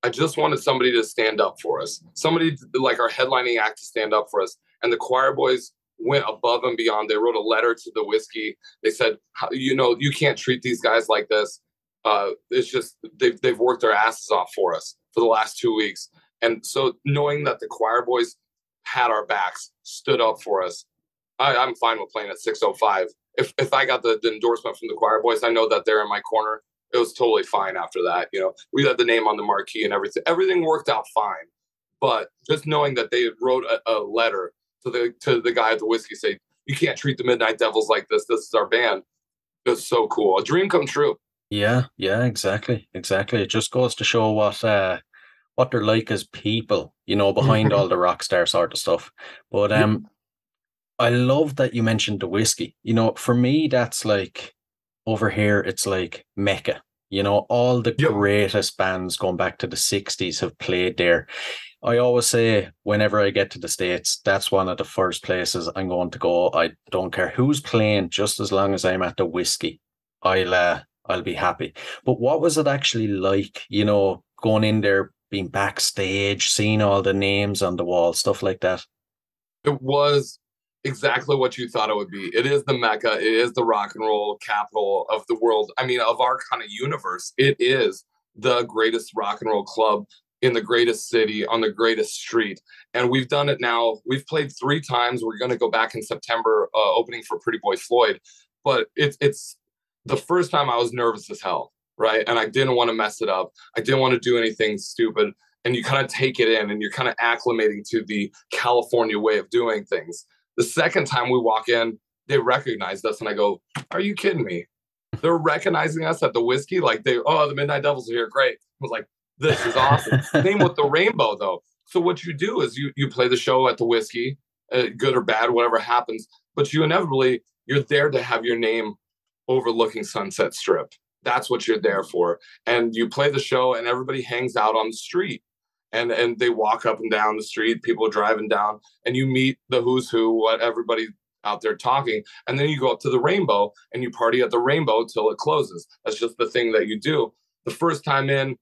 I just wanted somebody to stand up for us. Somebody like our headlining act to stand up for us. And the Quireboys went above and beyond. They wrote a letter to the Whiskey. They said, you can't treat these guys like this. It's just they've worked their asses off for us for the last 2 weeks. And so knowing that the Quireboys had our backs, stood up for us, I'm fine with playing at 6:05. If I got the endorsement from the Quireboys, I know that they're in my corner. It was totally fine after that. You know, we had the name on the marquee and everything. Everything worked out fine. But just knowing that they wrote a letter to the guy at the Whiskey, say, you can't treat the Midnight Devils like this. This is our band. It was so cool. A dream come true. Yeah, exactly. It just goes to show what they're like as people, you know, behind all the rock star sort of stuff. But I love that you mentioned the Whiskey. You know, for me, that's like, over here, it's like Mecca. You know, all the greatest bands going back to the 60s have played there. I always say, whenever I get to the States, that's one of the first places I'm going to go. I don't care who's playing, just as long as I'm at the Whiskey, I'll be happy. But what was it actually like, you know, going in there, being backstage, seeing all the names on the wall, stuff like that? It was exactly what you thought it would be. It is the Mecca. It is the rock and roll capital of the world. I mean, of our kind of universe. It is the greatest rock and roll club in the greatest city on the greatest street. And we've done it now. We've played 3 times. We're going to go back in September, opening for Pretty Boy Floyd. But it's the first time I was nervous as hell, right? And I didn't want to mess it up. I didn't want to do anything stupid. And you kind of take it in and you're kind of acclimating to the California way of doing things. The second time we walk in, they recognized us, and I go, are you kidding me? They're recognizing us at the Whiskey? Like, the Midnight Devils are here. Great. I was like, this is awesome. Same with the Rainbow, though. So what you do is you play the show at the Whiskey, good or bad, whatever happens, but you're there to have your name overlooking Sunset Strip. That's what you're there for. And you play the show, and everybody hangs out on the street. And they walk up and down the street, people driving down, and you meet the who's who, what everybody out there talking. And then you go up to the Rainbow and you party at the Rainbow till it closes. That's just the thing that you do. The first time in,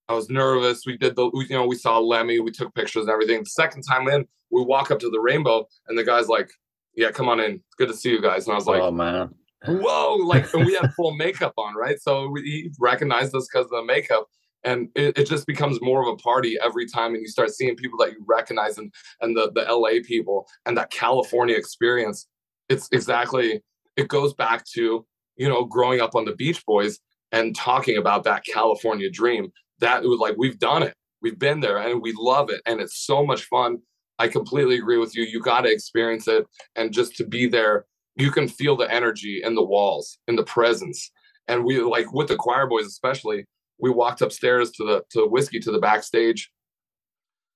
I was nervous. We saw Lemmy, we took pictures and everything. The second time in, we walk up to the Rainbow and the guy's like, yeah, come on in. It's good to see you guys. And I was like, oh man, whoa, like, and we had full makeup on, right? So he recognized us because of the makeup. And it just becomes more of a party every time. And you start seeing people that you recognize and the LA people and that California experience. It's exactly, it goes back to, you know, growing up on the Beach Boys and talking about that California dream. That it was like, we've done it. We've been there and we love it. And it's so much fun. I completely agree with you. You got to experience it. And just to be there, you can feel the energy in the walls, in the presence. And we, like with the Quireboys especially, we walked upstairs to the Whiskey, to the backstage.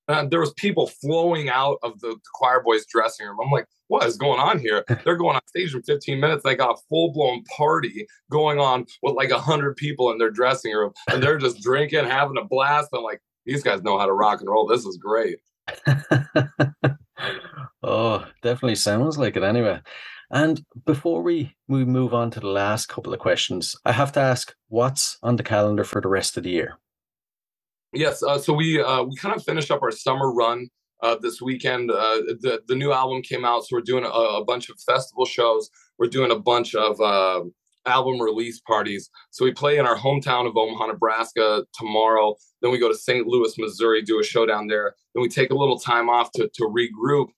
And there was people flowing out of the Quireboys dressing room. I'm like, what is going on here? They're going on stage in 15 minutes. They got a full-blown party going on with like 100 people in their dressing room. And they're just drinking, having a blast. I'm like, these guys know how to rock and roll. This is great. Oh, definitely sounds like it anyway. And before we move on to the last couple of questions, I have to ask, what's on the calendar for the rest of the year? Yes, so we kind of finished up our summer run this weekend. The new album came out, so we're doing a bunch of festival shows. We're doing a bunch of album release parties. So we play in our hometown of Omaha, Nebraska tomorrow. Then we go to St. Louis, Missouri, do a show down there. Then we take a little time off to regroup.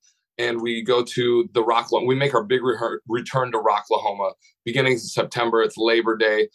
And we go to the we make our big return to Rocklahoma beginning of September. It's Labor Day,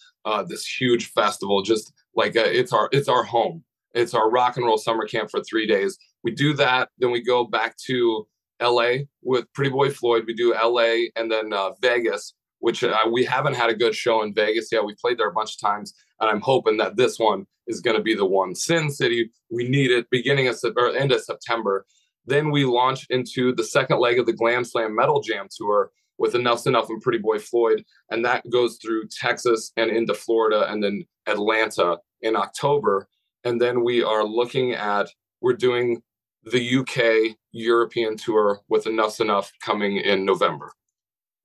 this huge festival, just like it's our home. It's our rock and roll summer camp for 3 days. We do that. Then we go back to LA with Pretty Boy Floyd. We do LA and then Vegas, which we haven't had a good show in Vegas yet. We played there a bunch of times, and I'm hoping that this one is going to be the one. Sin City, we need it beginning of end of September. Then we launch into the second leg of the Glam Slam Metal Jam tour with Enuff Z'nuff and Pretty Boy Floyd. And that goes through Texas and into Florida and then Atlanta in October. And then we're doing the UK European tour with Enuff Z'nuff coming in November.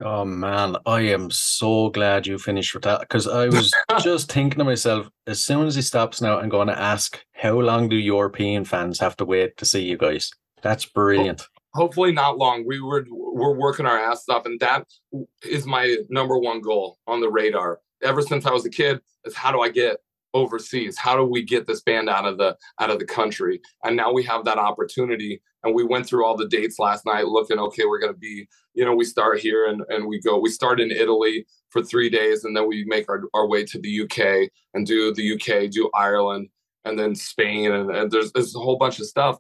Oh man, I am so glad you finished with that, because I was just thinking to myself, as soon as he stops now, I'm going to ask, how long do European fans have to wait to see you guys? That's brilliant. Hopefully not long. We're working our asses off, and that is my number one goal on the radar ever since I was a kid is how do I get overseas? How do we get this band out of the country? And now we have that opportunity. And we went through all the dates last night looking, okay, we're going to be, we start here and we start in Italy for 3 days. And then we make our way to the UK and do the UK, do Ireland, and then Spain. And there's a whole bunch of stuff.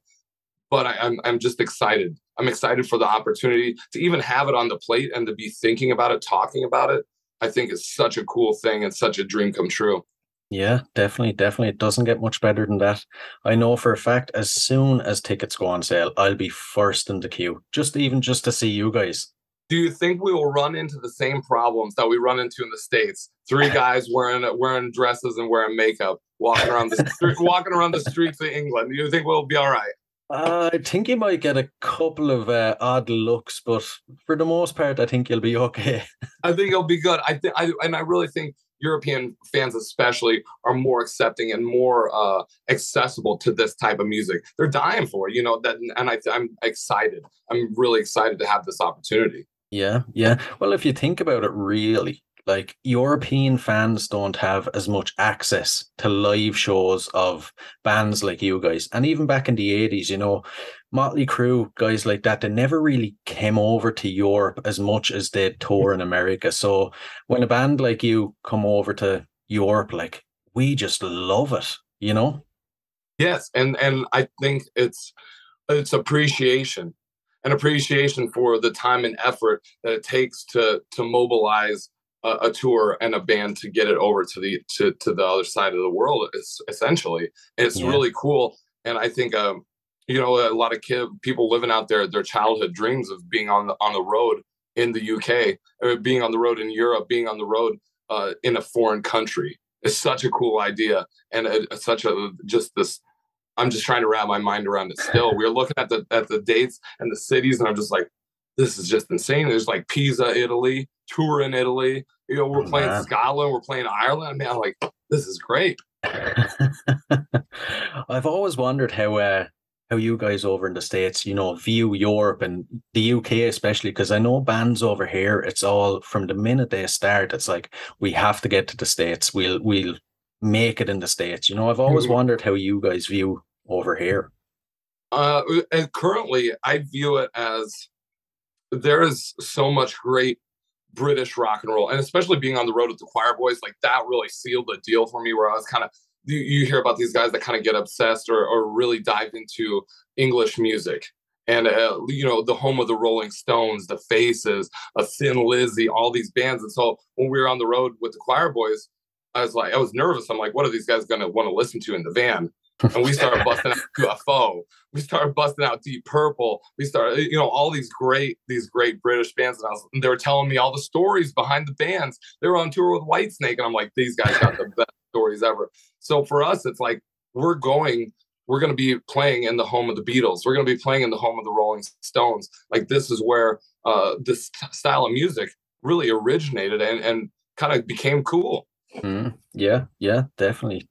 But I'm just excited. I'm excited for the opportunity to even have it on the plate and to be thinking about it, talking about it. I think it's such a cool thing and such a dream come true. Yeah, definitely. It doesn't get much better than that. I know for a fact, as soon as tickets go on sale, I'll be first in the queue, just to see you guys. Do you think we will run into the same problems that we run into in the States? 3 guys wearing dresses and wearing makeup, walking around the streets of England. Do you think we'll be all right? I think you might get a couple of odd looks, but for the most part, I think you'll be okay. I think it'll be good. I really think European fans especially are more accepting and more accessible to this type of music. They're dying for it, and I'm excited. I'm really excited to have this opportunity. Yeah. Well, if you think about it, really, like European fans don't have as much access to live shows of bands like you guys. And even back in the 80s, Motley Crue, guys like that, they never really came over to Europe as much as they tour in America. So when a band like you come over to Europe, like, we just love it, Yes. And I think it's appreciation for the time and effort that it takes to mobilize a tour and a band to get it over to the other side of the world. Essentially, it's really cool. And I think a lot of people living out there, their childhood dreams of being on the road in the UK, or being on the road in Europe, being on the road in a foreign country is such a cool idea. And I'm just trying to wrap my mind around it still. We're looking at the dates and the cities, and I'm just like, this is just insane. There's like Pisa, Italy, tour in Italy. We're playing Scotland, we're playing Ireland. I mean, I'm like, this is great. I've always wondered how you guys over in the States, view Europe and the UK especially, because I know bands over here, it's all from the minute they start, it's like, we have to get to the States. We'll make it in the States. I've always wondered how you guys view over here. And currently, I view it as there is so much great British rock and roll, and especially being on the road with the Quireboys, like that really sealed the deal for me, where I was kind of, you hear about these guys that kind of get obsessed or really dive into English music. And, the home of the Rolling Stones, the Faces, a Thin Lizzy, all these bands. And so when we were on the road with the Quireboys, I was nervous. I'm like, what are these guys going to want to listen to in the van? And we started busting out UFO. We started busting out Deep Purple. We started, all these great British bands. And they were telling me all the stories behind the bands. They were on tour with Whitesnake. And I'm like, these guys got the best stories ever. So for us, it's like, we're going to be playing in the home of the Beatles. We're going to be playing in the home of the Rolling Stones. Like, this is where this style of music really originated and kind of became cool. Yeah, definitely.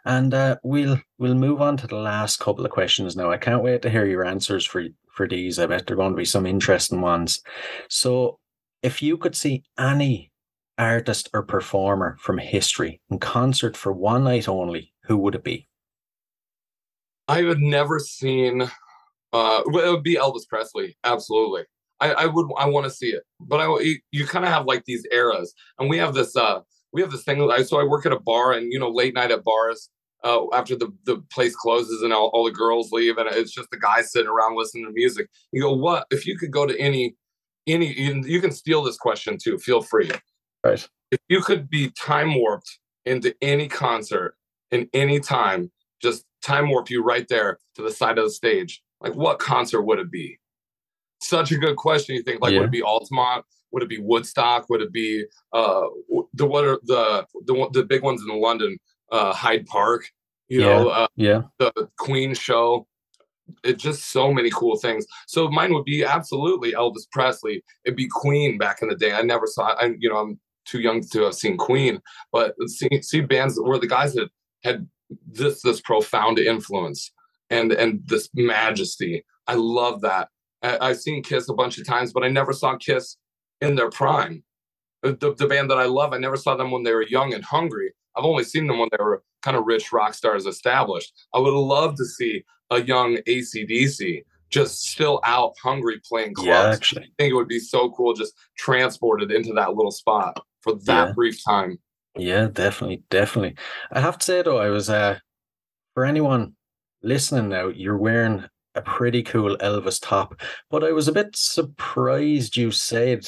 And we'll move on to the last couple of questions now. I can't wait to hear your answers for these. I bet they're going to be some interesting ones. So if you could see any artist or performer from history in concert for one night only, who would it be? I had never seen it would be Elvis Presley. Absolutely. I want to see it. But you kind of have like these eras, and we have this thing. So I work at a bar, and late night at bars, after the place closes and all the girls leave, and it's just the guys sitting around listening to music. You go, what if you could go to any? You can steal this question too. Feel free. Right. If you could be time warped into any concert in any time, just time warp you right there to the side of the stage, like what concert would it be? Such a good question. You think would it be Altamont? Would it be Woodstock? Would it be the big ones in London, Hyde Park? The Queen show. It's just so many cool things. So mine would be absolutely Elvis Presley. It'd be Queen back in the day. I never saw. I'm too young to have seen Queen, but see bands where the guys had this profound influence and this majesty. I love that. I've seen Kiss a bunch of times, but I never saw Kiss in their prime. the band that I love, I never saw them when they were young and hungry. I've only seen them when they were kind of rich rock stars established. I would love to see a young AC/DC just still out hungry playing clubs. Yeah, actually. I think it would be so cool, just transported into that little spot for that brief time. Yeah, definitely. I have to say though, I was for anyone listening now, you're wearing a pretty cool Elvis top, but I was a bit surprised you said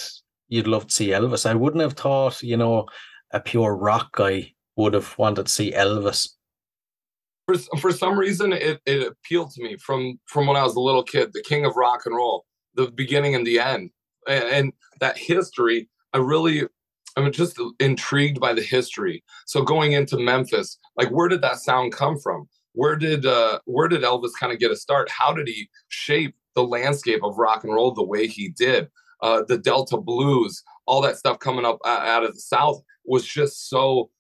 you'd love to see Elvis. I wouldn't have thought, a pure rock guy would have wanted to see Elvis. For some reason, it appealed to me from when I was a little kid, the king of rock and roll, the beginning and the end, and that history. I'm just intrigued by the history. So going into Memphis, like, where did that sound come from? Where did Elvis kind of get a start? How did he shape the landscape of rock and roll the way he did? The Delta blues, all that stuff coming up out of the South was just so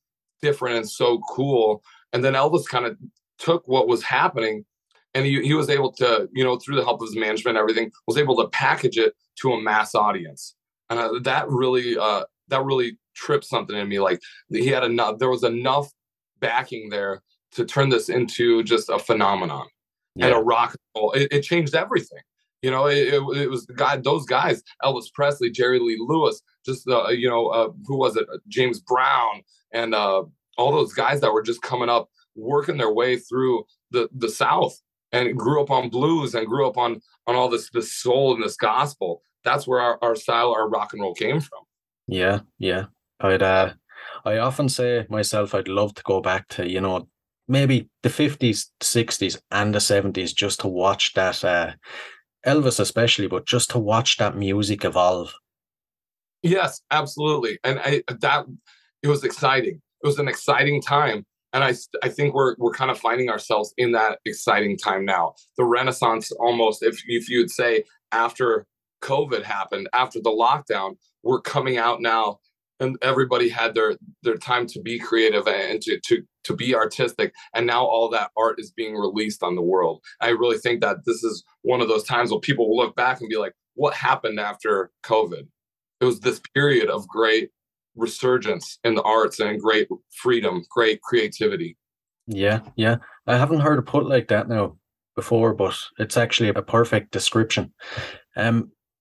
different and so cool. And then Elvis kind of took what was happening, and he was able to, through the help of his management and everything, was able to package it to a mass audience. And that really tripped something in me. Like, there was enough backing there to turn this into just a phenomenon and a rock and roll. It changed everything. It was those guys, Elvis Presley, Jerry Lee Lewis, just who was it? James Brown, and all those guys that were just coming up, working their way through the South, and grew up on blues and grew up on all this soul and this gospel. That's where our style, our rock and roll came from. Yeah. I often say myself, I'd love to go back to, maybe the 50s, 60s, and the 70s, just to watch that, Elvis especially, but just to watch that music evolve. Yes, absolutely. And it was exciting. It was an exciting time. And I think we're kind of finding ourselves in that exciting time now. The Renaissance, almost, if you'd say, after COVID happened, after the lockdown, we're coming out now, and everybody had their time to be creative and to be artistic. And now all that art is being released on the world. I really think that this is one of those times where people will look back and be like, what happened after COVID? It was this period of great resurgence in the arts and great freedom, great creativity. Yeah. I haven't heard it put like that now before, but it's actually a perfect description.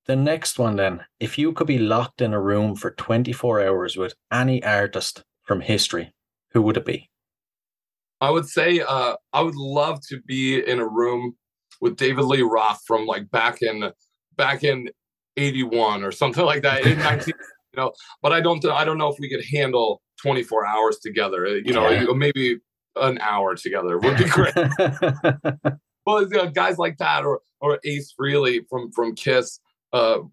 The next one then, if you could be locked in a room for 24 hours with any artist from history, who would it be? I would say I would love to be in a room with David Lee Roth from like back in 81 or something like that, in 19, but I don't know if we could handle 24 hours together. Maybe an hour together would be great. Well, guys like that, or Ace Frehley from Kiss.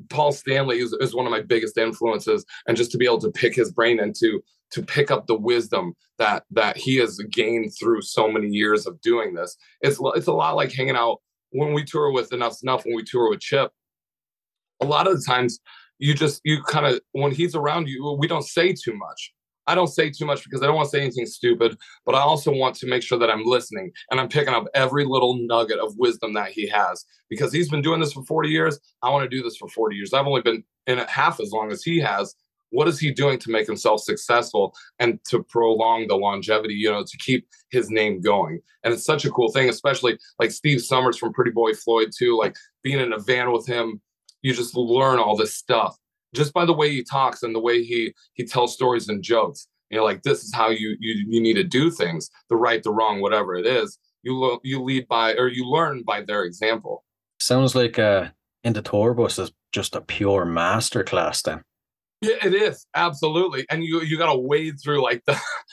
Paul Stanley is one of my biggest influences, and just to be able to pick his brain and to pick up the wisdom that he has gained through so many years of doing this. It's a lot like hanging out when we tour with Enuff Z'nuff, when we tour with Chip. A lot of the times you kind of, when he's around you, we don't say too much. I don't say too much because I don't want to say anything stupid, but I also want to make sure that I'm listening and I'm picking up every little nugget of wisdom that he has, because he's been doing this for 40 years. I want to do this for 40 years. I've only been in it half as long as he has. What is he doing to make himself successful and to prolong the longevity, to keep his name going? And it's such a cool thing, especially like Steve Summers from Pretty Boy Floyd too, like being in a van with him, you just learn all this stuff just by the way he talks and the way he tells stories and jokes. Like, this is how you need to do things, the right, the wrong, whatever it is. You lead by, or you learn by their example. Sounds like In the Tour Bus is just a pure masterclass then. Yeah, it is, absolutely. And you got to wade through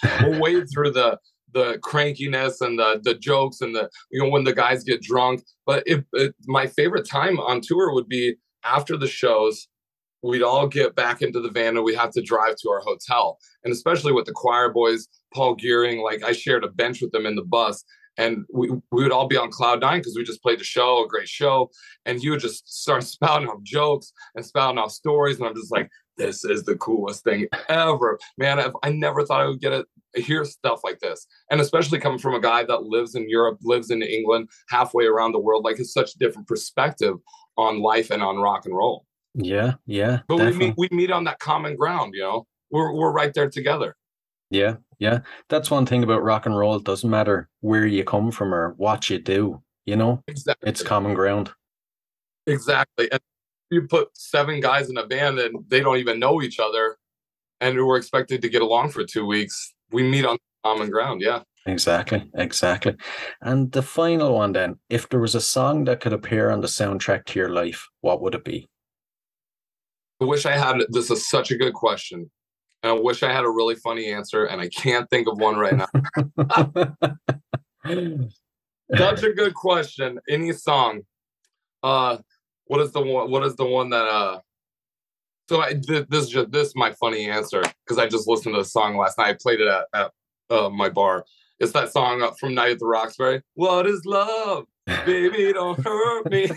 the crankiness and the jokes and when the guys get drunk. But my favorite time on tour would be after the shows. We'd all get back into the van and we have to drive to our hotel. And especially with the Quireboys, Paul Gearing, like I shared a bench with them in the bus, and we would all be on cloud nine because we just played a great show. And he would just start spouting off jokes and spouting off stories. And I'm just like, this is the coolest thing ever, man. I never thought I would get to hear stuff like this. And especially coming from a guy that lives in Europe, lives in England, halfway around the world, like it's such a different perspective on life and on rock and roll. Yeah, yeah, But definitely. we meet on that common ground, you know. We're right there together. Yeah, yeah. That's one thing about rock and roll. It doesn't matter where you come from or what you do, you know? It's Exactly. common ground. Exactly. And you put 7 guys in a band and they don't even know each other and we're expected to get along for 2 weeks. We meet on common ground, yeah. Exactly, exactly. And the final one then, if there was a song that could appear on the soundtrack to your life, what would it be? I wish I had this is such a good question. And I wish I had a really funny answer, and I can't think of one right now. Such a good question. Any song. What is the one that this is my funny answer because I just listened to the song last night. I played it at my bar. It's that song from Night at the Roxbury. What is love? Baby, don't hurt me.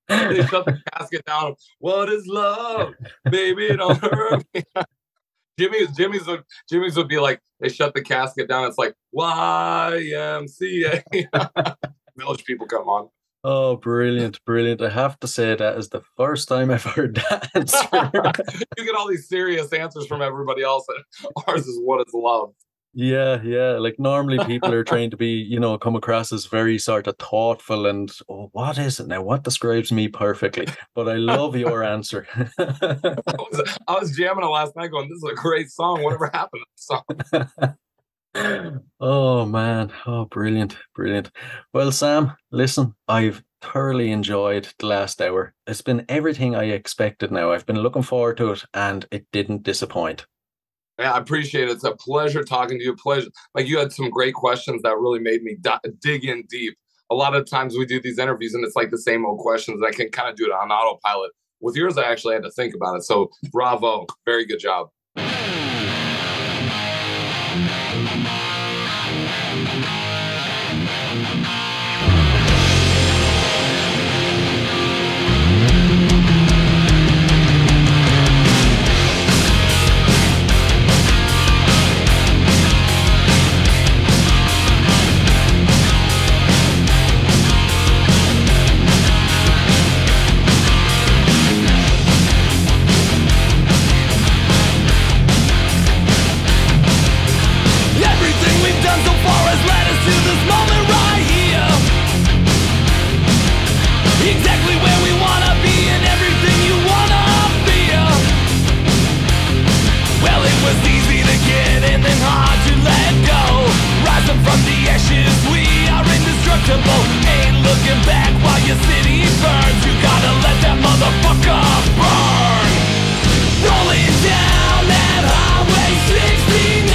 They shut the casket down. What is love? Baby, don't hurt me. Jimmy's would be like, they shut the casket down. It's like YMCA. Village People come on. Oh, brilliant, brilliant. I have to say that is the first time I've heard that answer. You get all these serious answers from everybody else, and ours is what is love. Yeah, yeah. Like normally people are trying to be, you know, come across as very sort of thoughtful and, oh, what is it now? What describes me perfectly? But I love your answer. I was jamming it last night going, this is a great song. Whatever happened to the song? Oh, man. Oh, brilliant, brilliant. Well, Sam, listen, I've thoroughly enjoyed the last hour. It's been everything I expected now. I've been looking forward to it and it didn't disappoint. Yeah, I appreciate it. It's a pleasure talking to you. Pleasure. Like you had some great questions that really made me dig in deep. A lot of times we do these interviews and it's like the same old questions. I can kind of do it on autopilot. With yours, I actually had to think about it. So bravo. Very good job. Ain't looking back while your city burns. You gotta let that motherfucker burn. Rolling down that highway 69.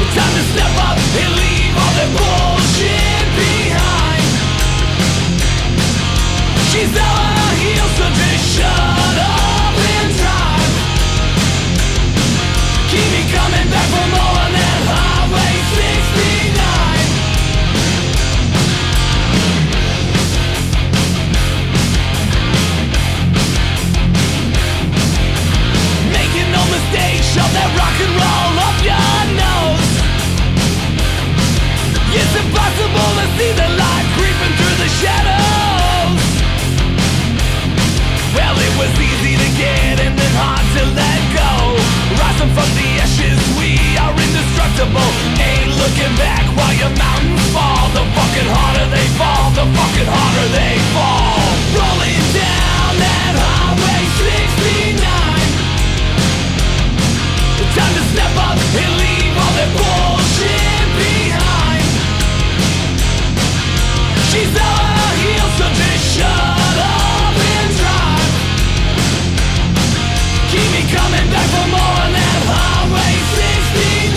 It's time to step up and leave all that bullshit behind. She's our heel, so just shut up and drive. Keep me coming back for more on that highway 69. Shove that rock and roll up your nose. It's impossible to see the light creeping through the shadows. Well, it was easy to get and then hard to let go. Rising from the ashes, we are indestructible. Ain't looking back while your mountains fall. The fucking harder they fall, the fucking harder they fall. Rolling down that highway 69. Time to step up and leave all that bullshit behind. She's our heel, so just shut up and drive. Keep me coming back for more on that highway 69.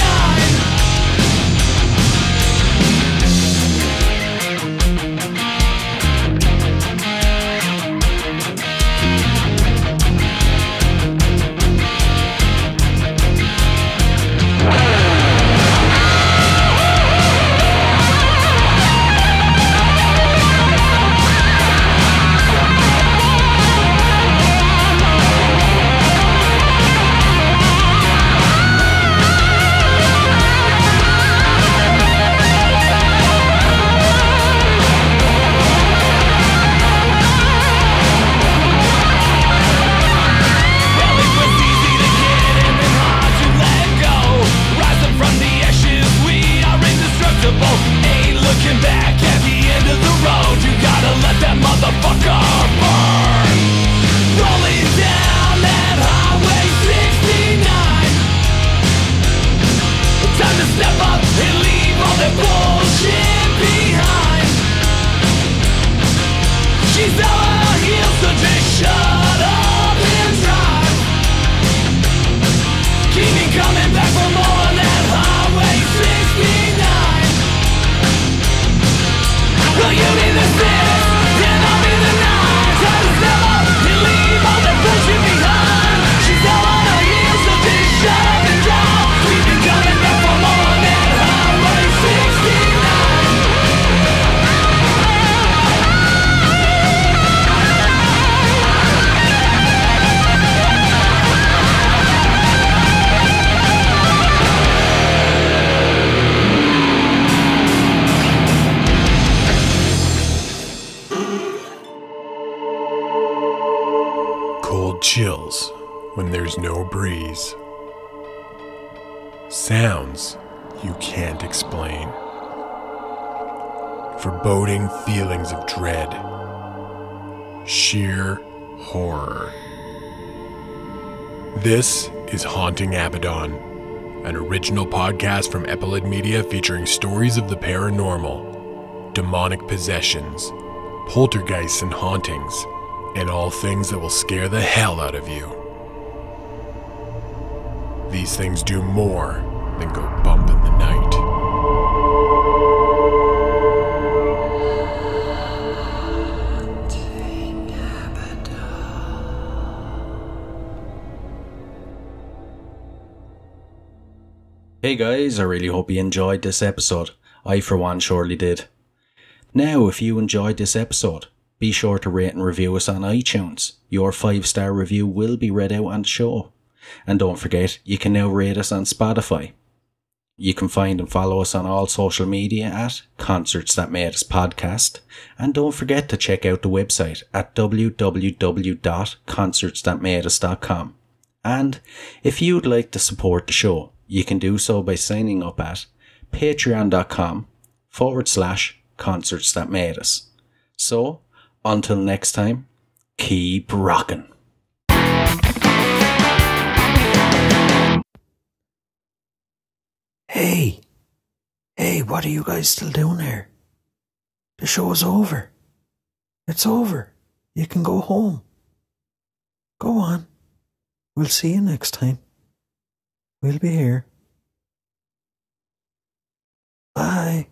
chills when there's no breeze. Sounds you can't explain. Foreboding feelings of dread. Sheer horror. This is Haunting Abaddon, an original podcast from Epilid Media featuring stories of the paranormal, demonic possessions, poltergeists and hauntings, and all things that will scare the hell out of you. These things do more than go bump in the night. Hey guys, I really hope you enjoyed this episode. I for one surely did. Now, if you enjoyed this episode, be sure to rate and review us on iTunes. Your 5-star review will be read out on the show. And don't forget, you can now rate us on Spotify. You can find and follow us on all social media at Concerts That Made Us Podcast. And don't forget to check out the website at www.concertsthatmadeus.com. And if you'd like to support the show, you can do so by signing up at patreon.com/Concerts That Made Us. So, until next time, keep rocking. Hey, what are you guys still doing here? The show's over. It's over. You can go home. Go on. We'll see you next time. We'll be here. Bye.